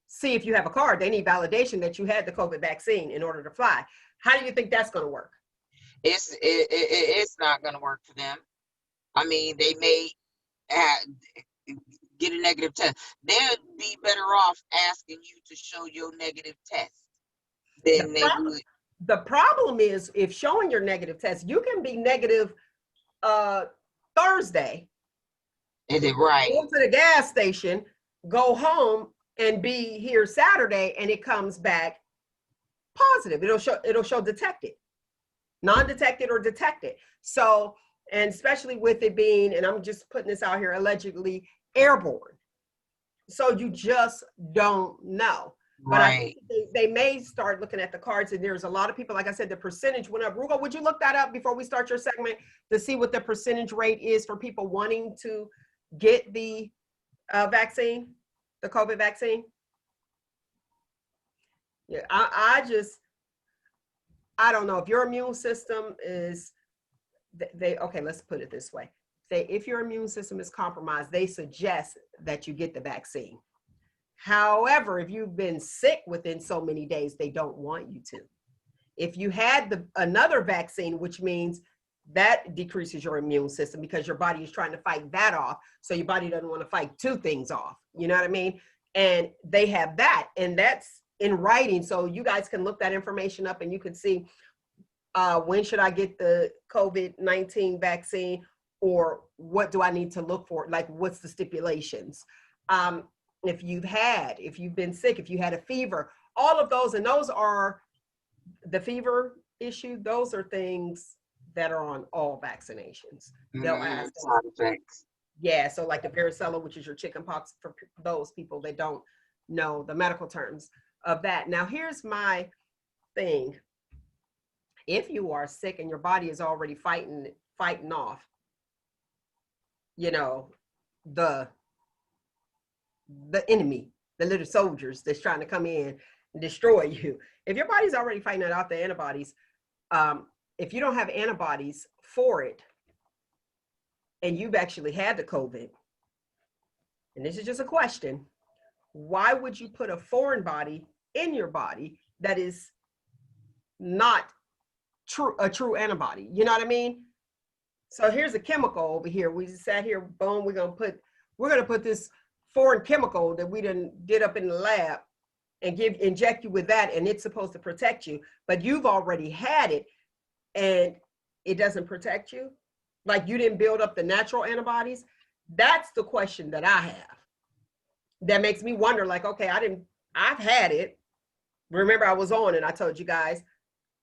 see if you have a card. They need validation that you had the COVID vaccine in order to fly. How do you think that's going to work? It's not going to work for them. I mean, they may get a negative test. They'd be better off asking you to show your negative test than they would. The problem is, if showing your negative test, you can be negative Thursday. Is it right? Go to the gas station, go home, and be here Saturday, and it comes back positive. It'll show detected, non-detected, or detected. So, and especially with it being, and I'm just putting this out here, allegedly airborne. So you just don't know. But Right. they may start looking at the cards, and there's a lot of people, like I said, the percentage went up. Roogle, would you look that up before we start your segment to see what the percentage rate is for people wanting to get the vaccine, the COVID vaccine? Yeah, I don't know if your immune system is, okay, let's put it this way. If your immune system is compromised, they suggest that you get the vaccine. However, if you've been sick within so many days, they don't want you to. If you had another vaccine, which means that decreases your immune system because your body is trying to fight that off. So your body doesn't want to fight two things off. You know what I mean? And they have that, and that's in writing. So you guys can look that information up, and you can see when should I get the COVID-19 vaccine, or what do I need to look for? Like, what's the stipulations? If you've been sick, if you had a fever, all of those, and those are the fever issue. Those are things that are on all vaccinations. They'll ask. Side effects. Yeah, so like the varicella, which is your chicken pox, for those people that don't know the medical terms of that. Now, here's my thing. If you are sick and your body is already fighting off, you know, the enemy, the little soldiers that's trying to come in and destroy you. If your body's already fighting it off, the antibodies, if you don't have antibodies for it, and you've actually had the COVID, and this is just a question, why would you put a foreign body in your body that is not a true antibody? You know what I mean? So here's a chemical over here. We sat here, boom, we're gonna put this foreign chemical that we did up in the lab and inject you with that, and it's supposed to protect you, but you've already had it and it doesn't protect you. Like, you didn't build up the natural antibodies. That's the question that I have. That makes me wonder, like, okay, I've had it. Remember, I was on and I told you guys,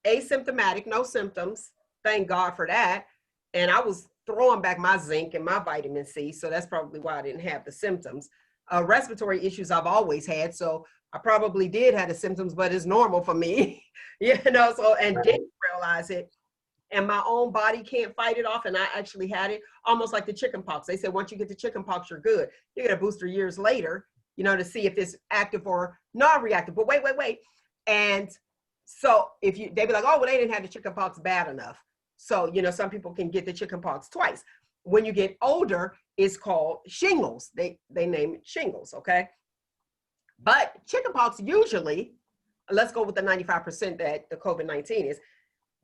asymptomatic, no symptoms. Thank God for that. And I was throwing back my zinc and my vitamin C. So that's probably why I didn't have the symptoms. Respiratory issues I've always had. So I probably did have the symptoms, but it's normal for me, you know, so, and didn't realize it. And my own body can't fight it off. And I actually had it almost like the chicken pox. They said, once you get the chicken pox, you're good. You get a booster years later, you know, to see if it's active or non-reactive. But wait. And so they'd be like, oh, well, they didn't have the chicken pox bad enough. So, you know, some people can get the chicken pox twice. When you get older, it's called shingles. They name it shingles, okay? But chicken pox usually, let's go with the 95% that the COVID-19 is,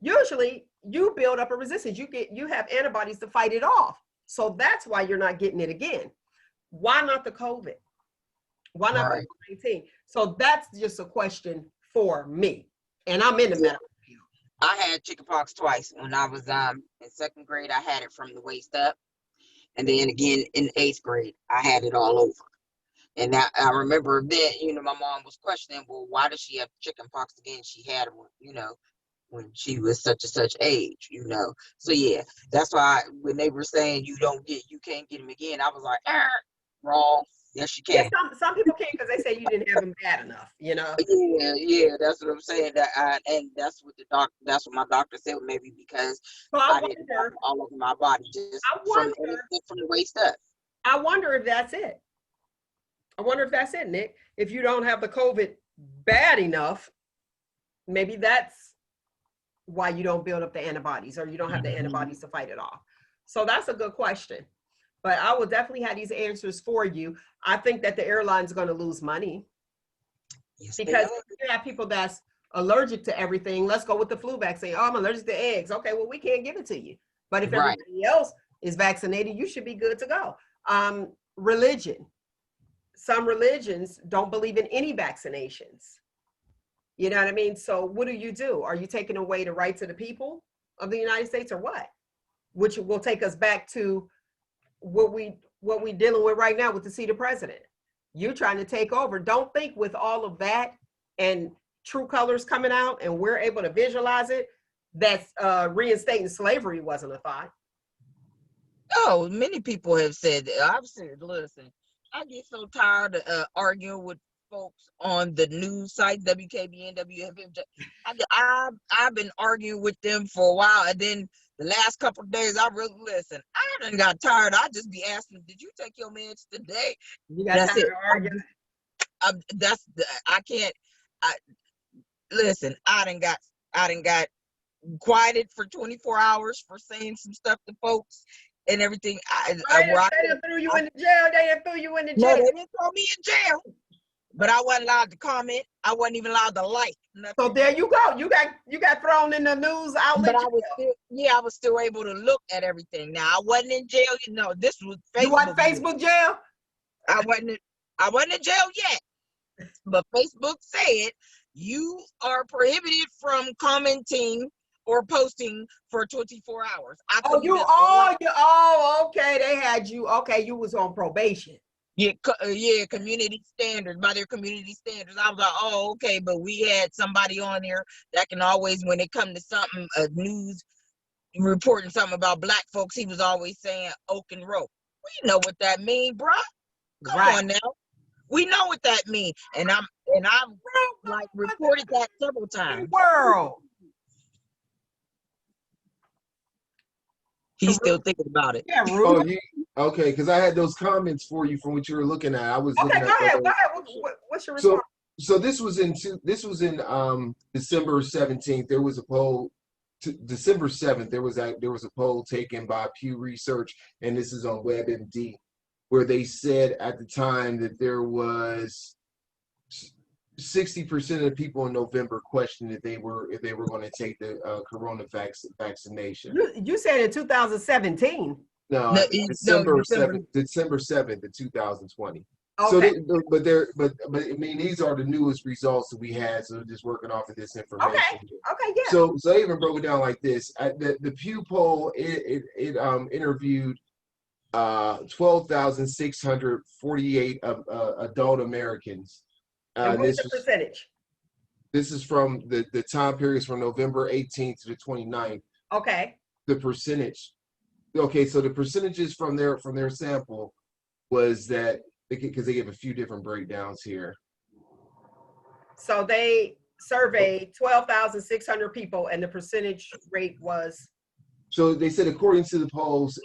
usually you build up a resistance. You have antibodies to fight it off. So that's why you're not getting it again. Why not the COVID? Why not COVID-19? So that's just a question for me. And I'm in the medical field. I had chickenpox twice. When I was in second grade, I had it from the waist up. And then again in 8th grade, I had it all over. And I remember then, you know, my mom was questioning, well, why does she have chickenpox again? She had it, you know, when she was such and such age, you know. So yeah, that's why when they were saying you can't get them again, I was like, wrong. Yes, you Yeah, can. some people can't because they say you didn't have them bad enough, you know. Yeah, that's what I'm saying. And that's what that's what my doctor said. Maybe because So I didn't have them all over my body, just from the waist up. I wonder if that's it. I wonder if that's it, Nick. If you don't have the COVID bad enough, maybe that's why you don't build up the antibodies, or you don't have the antibodies to fight it off. So that's a good question. But I will definitely have these answers for you. I think that the airline's going to lose money. Yes, because you have people that's allergic to everything. Let's go with the flu vaccine. Oh, I'm allergic to eggs. Okay, well, we can't give it to you. But if everybody else is vaccinated, you should be good to go. Religion. Some religions don't believe in any vaccinations. You know what I mean? So what do? Are you taking away the rights of the people of the United States, or what? Which will take us back to what we dealing with right now with the seat of president. You're trying to take over. Don't think with all of that and true colors coming out and we're able to visualize it, that reinstating slavery wasn't a thought. Oh, many people have said that. I've said, listen, I get so tired of arguing with folks on the news site, WKBN, WFM. I've been arguing with them for a while, and then the last couple of days, I really listen. I done got tired. I just be asking, did you take your meds today? You got tired of arguing. I can't. Listen. I done got quieted for 24 hours for saying some stuff to folks and everything. They didn't throw you in the jail. They didn't throw you in the jail. No, they didn't throw me in jail. But I wasn't allowed to comment. I wasn't even allowed to like nothing. So there you go. You got thrown in the news outlet. But I was still able to look at everything. Now I wasn't in jail. You know, this was Facebook. You wasn't Facebook jail? I wasn't in jail yet. But Facebook said you are prohibited from commenting or posting for 24 hours. Okay. They had you. Okay, you was on probation. Yeah, community standards, by their community standards. I was like, oh, okay, but we had somebody on there that can always, when it come to something, news reporting something about black folks, he was always saying oak and rope. We know what that mean, bruh. Come on now. We know what that means. And I've like reported that several times. World. He's still thinking about it. Yeah, okay, because I had those comments for you from what you were looking at. I was looking at. Go ahead. What's your response? So this was in December 17th. There was a poll. December 7th, there was a poll taken by Pew Research, and this is on WebMD, where they said at the time that there was 60% of the people in November questioned if they were going to take the corona vaccination. You said in 2017. No, December 7th of 2020. Okay. So, but I mean, these are the newest results that we had. So just working off of this information. Okay, yeah. So I even broke it down like this. The Pew poll it interviewed 12,648 adult Americans. And what's the percentage? This is from the time periods from November 18th to the 29th. Okay. The percentage. Okay, so the percentages from their sample was that, because they gave a few different breakdowns here. So they surveyed 12,600 people, and the percentage rate was? So they said, according to the polls,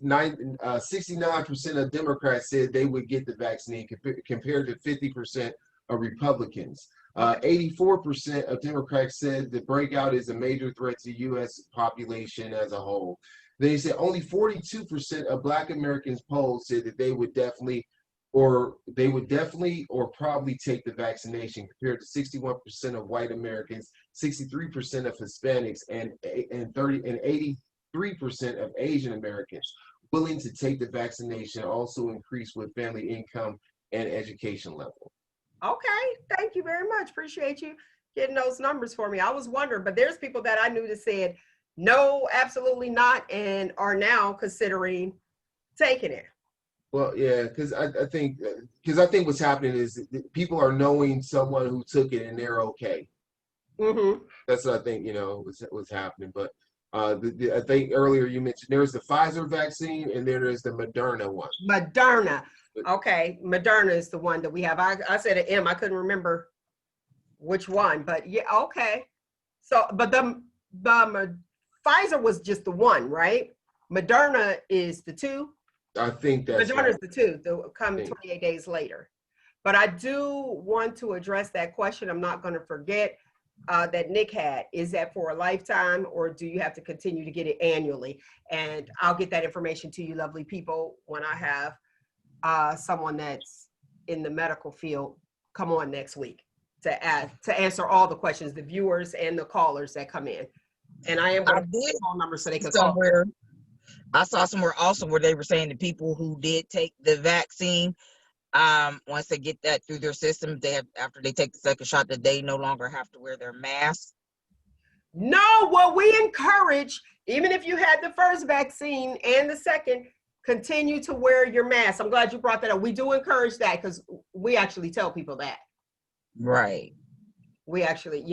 69% of Democrats said they would get the vaccine, compared to 50% of Republicans. 84% of Democrats said the breakout is a major threat to U.S. population as a whole. They said only 42% of Black Americans polled said that they would definitely or probably take the vaccination, compared to 61% of white Americans, 63% of Hispanics, and 83% of Asian Americans willing to take the vaccination. Also increased with family income and education level. Okay, thank you very much. Appreciate you getting those numbers for me. I was wondering, but there's people that I knew that said no, absolutely not, and are now considering taking it. Well, yeah, because I think what's happening is people are knowing someone who took it and they're okay. Mm-hmm. That's what I think, what's happening. But I think earlier you mentioned there's the Pfizer vaccine and then there's the Moderna one. Moderna. Okay, Moderna is the one that we have. I said an M. I couldn't remember which one, but yeah, okay. So, but the Pfizer was just the one, right? Moderna is the two. I think that's Moderna right. is the two. They'll come 28 days later. But I do want to address that question. I'm not going to forget that Nick had. Is that for a lifetime, or do you have to continue to get it annually? And I'll get that information to you, lovely people, when I have someone that's in the medical field come on next week to answer all the questions, the viewers and the callers that come in. And I am going to put phone numbers so they can call. I saw somewhere also where they were saying the people who did take the vaccine, once they get that through their system, after they take the second shot, that they no longer have to wear their mask. No, well, we encourage, even if you had the first vaccine and the second, continue to wear your mask. I'm glad you brought that up. We do encourage that because we actually tell people that. Right. We actually,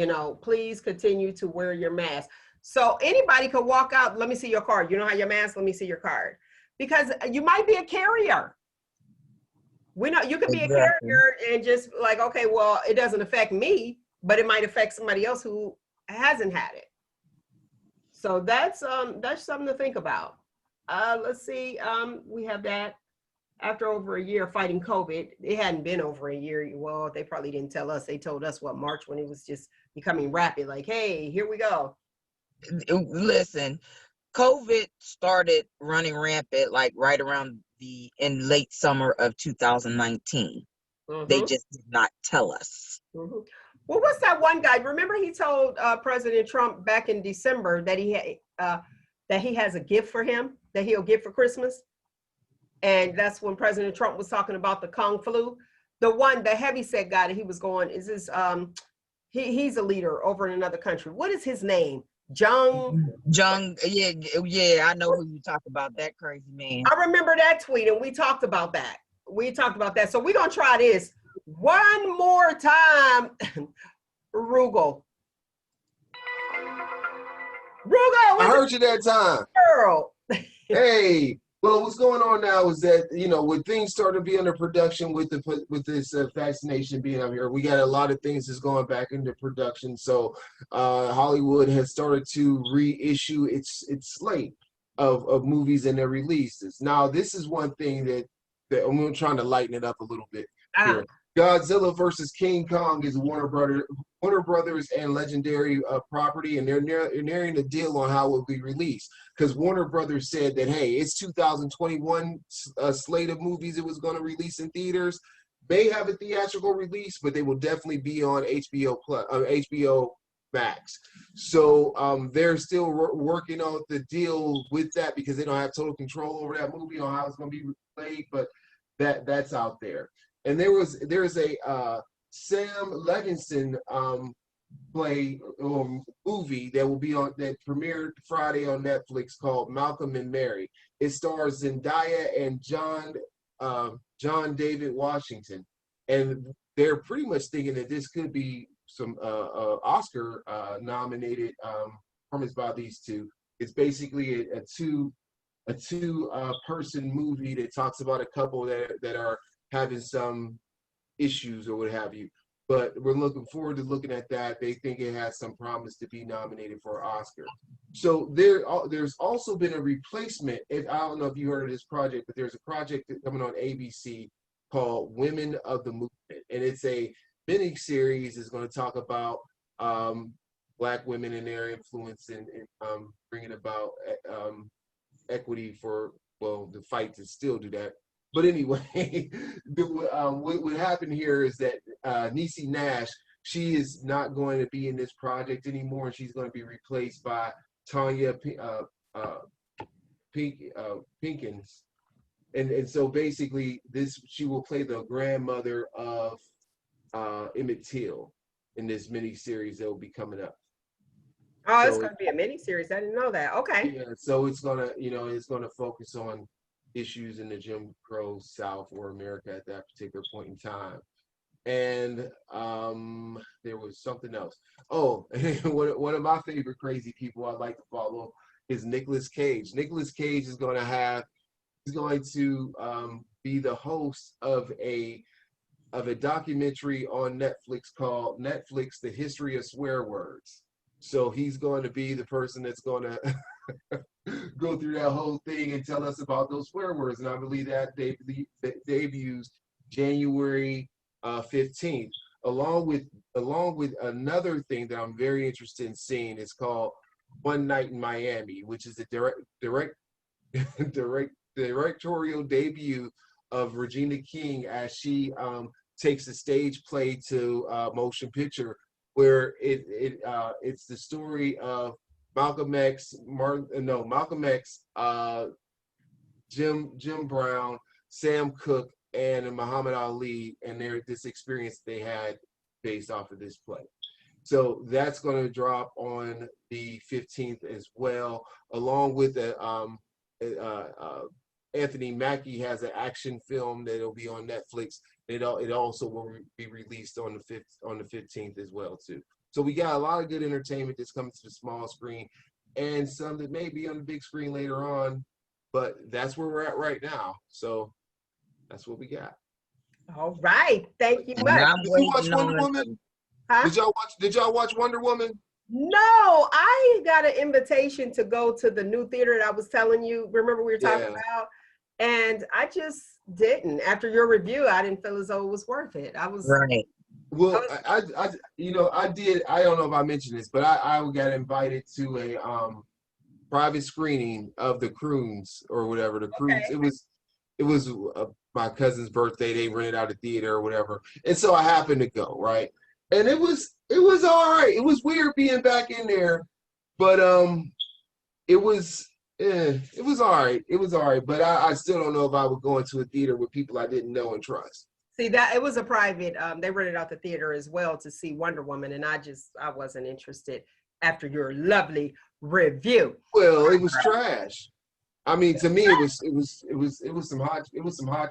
please continue to wear your mask. So anybody could walk out. Let me see your card. You don't have your mask? Let me see your card. Because you might be a carrier. We know you could be a carrier and just like, okay, well, it doesn't affect me, but it might affect somebody else who hasn't had it. So that's something to think about. Let's see. We have that. After over a year fighting COVID, it hadn't been over a year. Well, they probably didn't tell us. They told us March, when it was just becoming rapid. Like, hey, here we go. Listen, COVID started running rampant like right around in late summer of 2019. They just did not tell us. Well, what's that one guy? Remember, he told President Trump back in December that he has a gift for him that he'll get for Christmas. And that's when President Trump was talking about the Kung flu. The heavyset guy that he was going, he's a leader over in another country. What is his name? Jung, yeah, I know who you talk about, that crazy man. I remember that tweet, and we talked about that. So we're going to try this one more time. Roogle. I heard you that time. Girl. Hey. Well, what's going on now is that, when things start to be under production with this vaccination being out here, we got a lot of things that's going back into production. So Hollywood has started to reissue its slate of movies and their releases. Now, this is one thing that I'm trying to lighten it up a little bit here. Godzilla versus King Kong is Warner Brothers and Legendary property, and they're nearing a deal on how it will be released. Because Warner Brothers said that, hey, it's 2021 slate of movies it was going to release in theaters. They have a theatrical release, but they will definitely be on HBO Max. So they're still working on the deal with that because they don't have total control over that movie on how it's going to be played, but that's out there. And there's a Sam Levinson play or movie that premiered Friday on Netflix called Malcolm and Mary. It stars Zendaya and John David Washington, and they're pretty much thinking that this could be some Oscar nominated performance by these two. It's basically a two person movie that talks about a couple that are having some issues or what have you. But we're looking forward to looking at that. They think it has some promise to be nominated for an Oscar. So there's also been a replacement. I don't know if you heard of this project, but there's a project coming on ABC called Women of the Movement. And it's a mini series that's going to talk about Black women and their influence in bringing about equity for, the fight to still do that. But anyway, what happened here is that Niecy Nash, she is not going to be in this project anymore, and she's going to be replaced by Tanya Pinkins. And so basically, she will play the grandmother of Emmett Till in this mini series that will be coming up. Oh, it's going to be a mini series. I didn't know that. Okay. Yeah, so it's gonna focus on issues in the Jim Crow South or America at that particular point in time. And there was something else. Oh, one of my favorite crazy people I like to follow is Nicolas Cage. Nicolas Cage is going to be the host of a documentary on Netflix called The History of Swear Words. So he's going to be the person that's going to go through that whole thing and tell us about those swear words. And I believe that debuts January 15th, along with another thing that I'm very interested in seeing. It's called One Night in Miami, which is the directorial debut of Regina King as she takes a stage play to motion picture, where it's the story of Malcolm X, Jim Brown, Sam Cooke, and Muhammad Ali, and this experience they had based off of this play. So that's going to drop on the 15th as well, along with Anthony Mackie has an action film that'll be on Netflix. It also will be released on the 15th as well too. So we got a lot of good entertainment that's coming to the small screen, and some that may be on the big screen later on. But that's where we're at right now. So that's what we got. All right, thank you much. Did you watch Wonder Woman? Huh? Did y'all watch Wonder Woman? No, I got an invitation to go to the new theater that I was telling you. Remember we were talking about, and I just didn't. After your review, I didn't feel as though it was worth it. I was right. Well, I did. I don't know if I mentioned this, but I got invited to a private screening of The Croons or whatever. The Croons. Okay. It was my cousin's birthday. They rented out a theater or whatever, and so I happened to go. Right, and it was all right. It was weird being back in there, but it was all right. It was all right, but I still don't know if I would go into a theater with people I didn't know and trust. See, that it was a private, they rented out the theater as well to see Wonder Woman, and I wasn't interested after your lovely review. Well, it was trash. I mean, to me, it was some hot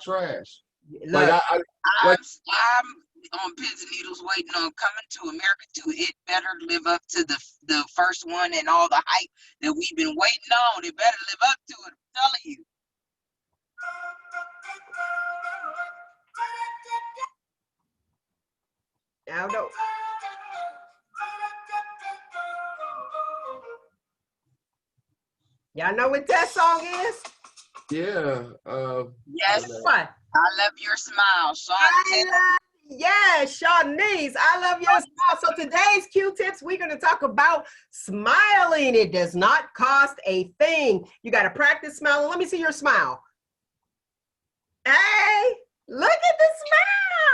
trash. Look, I'm on pins and needles waiting on Coming to America 2. It better live up to the first one and all the hype that we've been waiting on. It better live up to it, I'm telling you. I don't know. Y'all know what that song is? Yeah. Yes. What? I love your smile, Sean. Yes, Shawnee's. I love your smile. So today's Q-tips, we're going to talk about smiling. It does not cost a thing. You got to practice smiling. Let me see your smile. Hey, look at the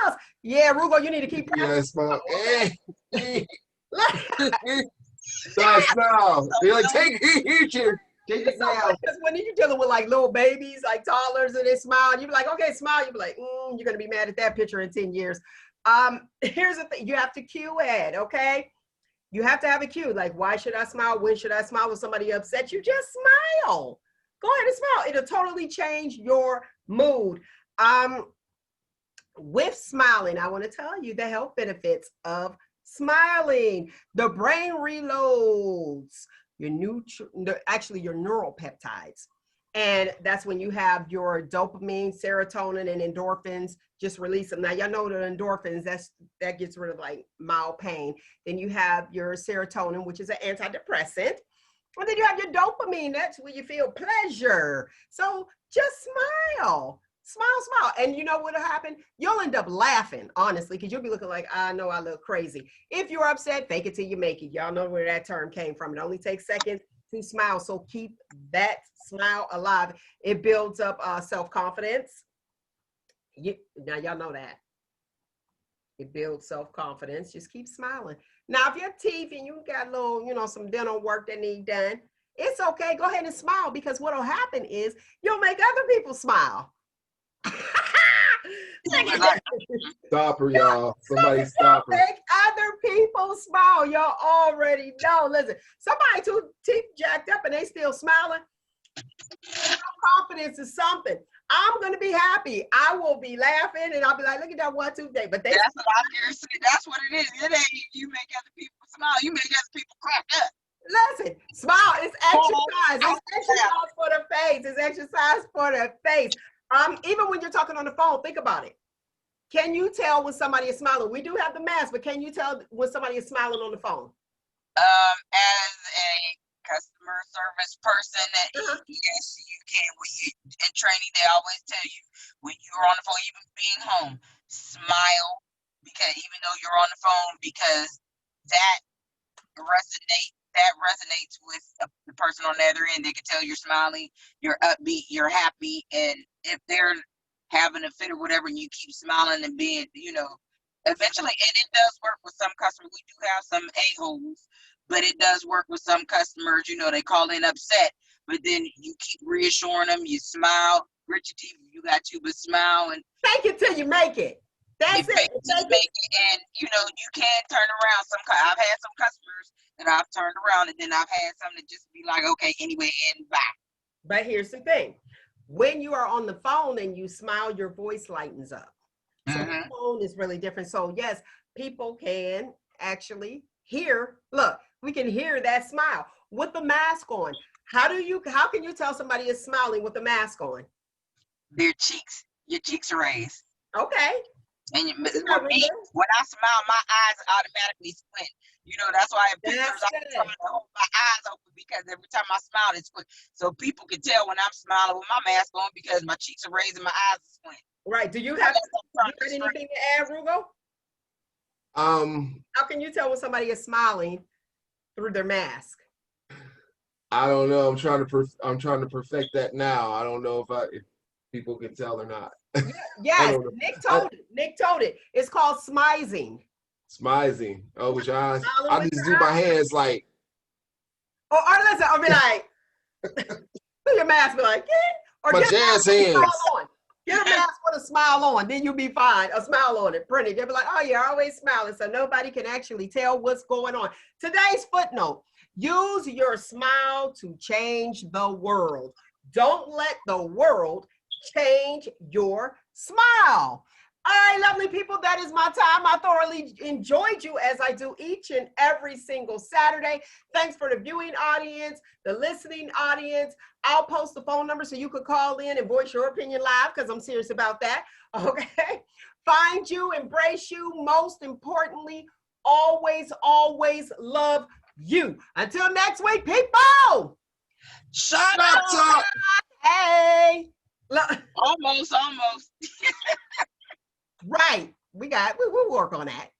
smiles. Yeah, Roogle, you need to keep practicing. Yeah, smile. Smile. They're like, take it now. Because when you're dealing with like little babies, like toddlers, and they smile, and you be like, okay, smile. You be like, you're gonna be mad at that picture in 10 years. Here's the thing: you have to cue it. Okay, you have to have a cue. Like, why should I smile? When should I smile? When somebody upset you, just smile. Go ahead and smile. It'll totally change your mood. With smiling, I want to tell you the health benefits of smiling. The brain reloads your neural peptides. And that's when you have your dopamine, serotonin, and endorphins just release them. Now, y'all know the endorphins, that gets rid of like mild pain. Then you have your serotonin, which is an antidepressant. And then you have your dopamine, that's where you feel pleasure. So just smile. Smile. And you know what'll happen? You'll end up laughing, honestly, because you'll be looking like, I know I look crazy. If you're upset, fake it till you make it. Y'all know where that term came from. It only takes seconds to smile. So keep that smile alive. It builds up self-confidence. Now y'all know that. It builds self-confidence. Just keep smiling. Now, if your teeth and you got a little, some dental work that need done, it's okay. Go ahead and smile, because what'll happen is you'll make other people smile. Stop her, y'all. Somebody stop her. Make other people smile. Y'all already know. Listen, somebody two teeth jacked up and they still smiling. Confidence is something. I'm gonna be happy. I will be laughing and I'll be like, look at that 1 2 day. But that's what I dare say. That's what it is. It ain't you make other people smile. You make other people crack up. Listen, smile. It's exercise. It's exercise for the face. It's exercise for the face. Even when you're talking on the phone, think about it. Can you tell when somebody is smiling? We do have the mask, but can you tell when somebody is smiling on the phone? As a customer service person, yes, you can. When you in training, they always tell you when you're on the phone, even being home, smile, because even though you're on the phone, because that resonates with the person on the other end. They can tell you're smiling, you're upbeat, you're happy, and if they're having a fit or whatever, and you keep smiling and being, eventually, and it does work with some customers. We do have some a-holes, but it does work with some customers. They call in upset, but then you keep reassuring them. You smile, grit your teeth if you got to, but smile and fake it till you make it. That's it. Make it, and you can turn around. I've had some customers that I've turned around, and then I've had some that just be like, okay, anyway, and bye. But here's the thing: when you are on the phone and you smile, your voice lightens up. So the phone is really different. So yes, people can actually hear. Look, we can hear that smile with the mask on. How can you tell somebody is smiling with the mask on? Your cheeks are raised. Okay. And for me, when I smile, my eyes automatically squint. That's why in pictures I'm trying to hold my eyes open, because every time I smile, it squint. So people can tell when I'm smiling with my mask on, because my cheeks are raised and my eyes are squint. Right. Do you have anything to add, Roogle? How can you tell when somebody is smiling through their mask? I don't know. I'm trying to perfect that now. I don't know if people can tell or not. Yes, Nick told it. It's called smizing. Smizing. Oh, which I just do my hands like. Or listen, I'll be like, do your mask, be like, or my jazz hands. Get a mask with a smile on, then you'll be fine. A smile on it, print it. They'll be like, oh, you're always smiling, so nobody can actually tell what's going on. Today's footnote: use your smile to change the world. Don't let the world change your smile. All right, lovely people, that is my time. I thoroughly enjoyed you, as I do each and every single Saturday. Thanks for the viewing audience, the listening audience. I'll post the phone number so you could call in and voice your opinion live, because I'm serious about that. Okay. Find you, embrace you. Most importantly, always, always love you. Until next week, people. Shut up. Hey. Almost. Right. We'll work on that.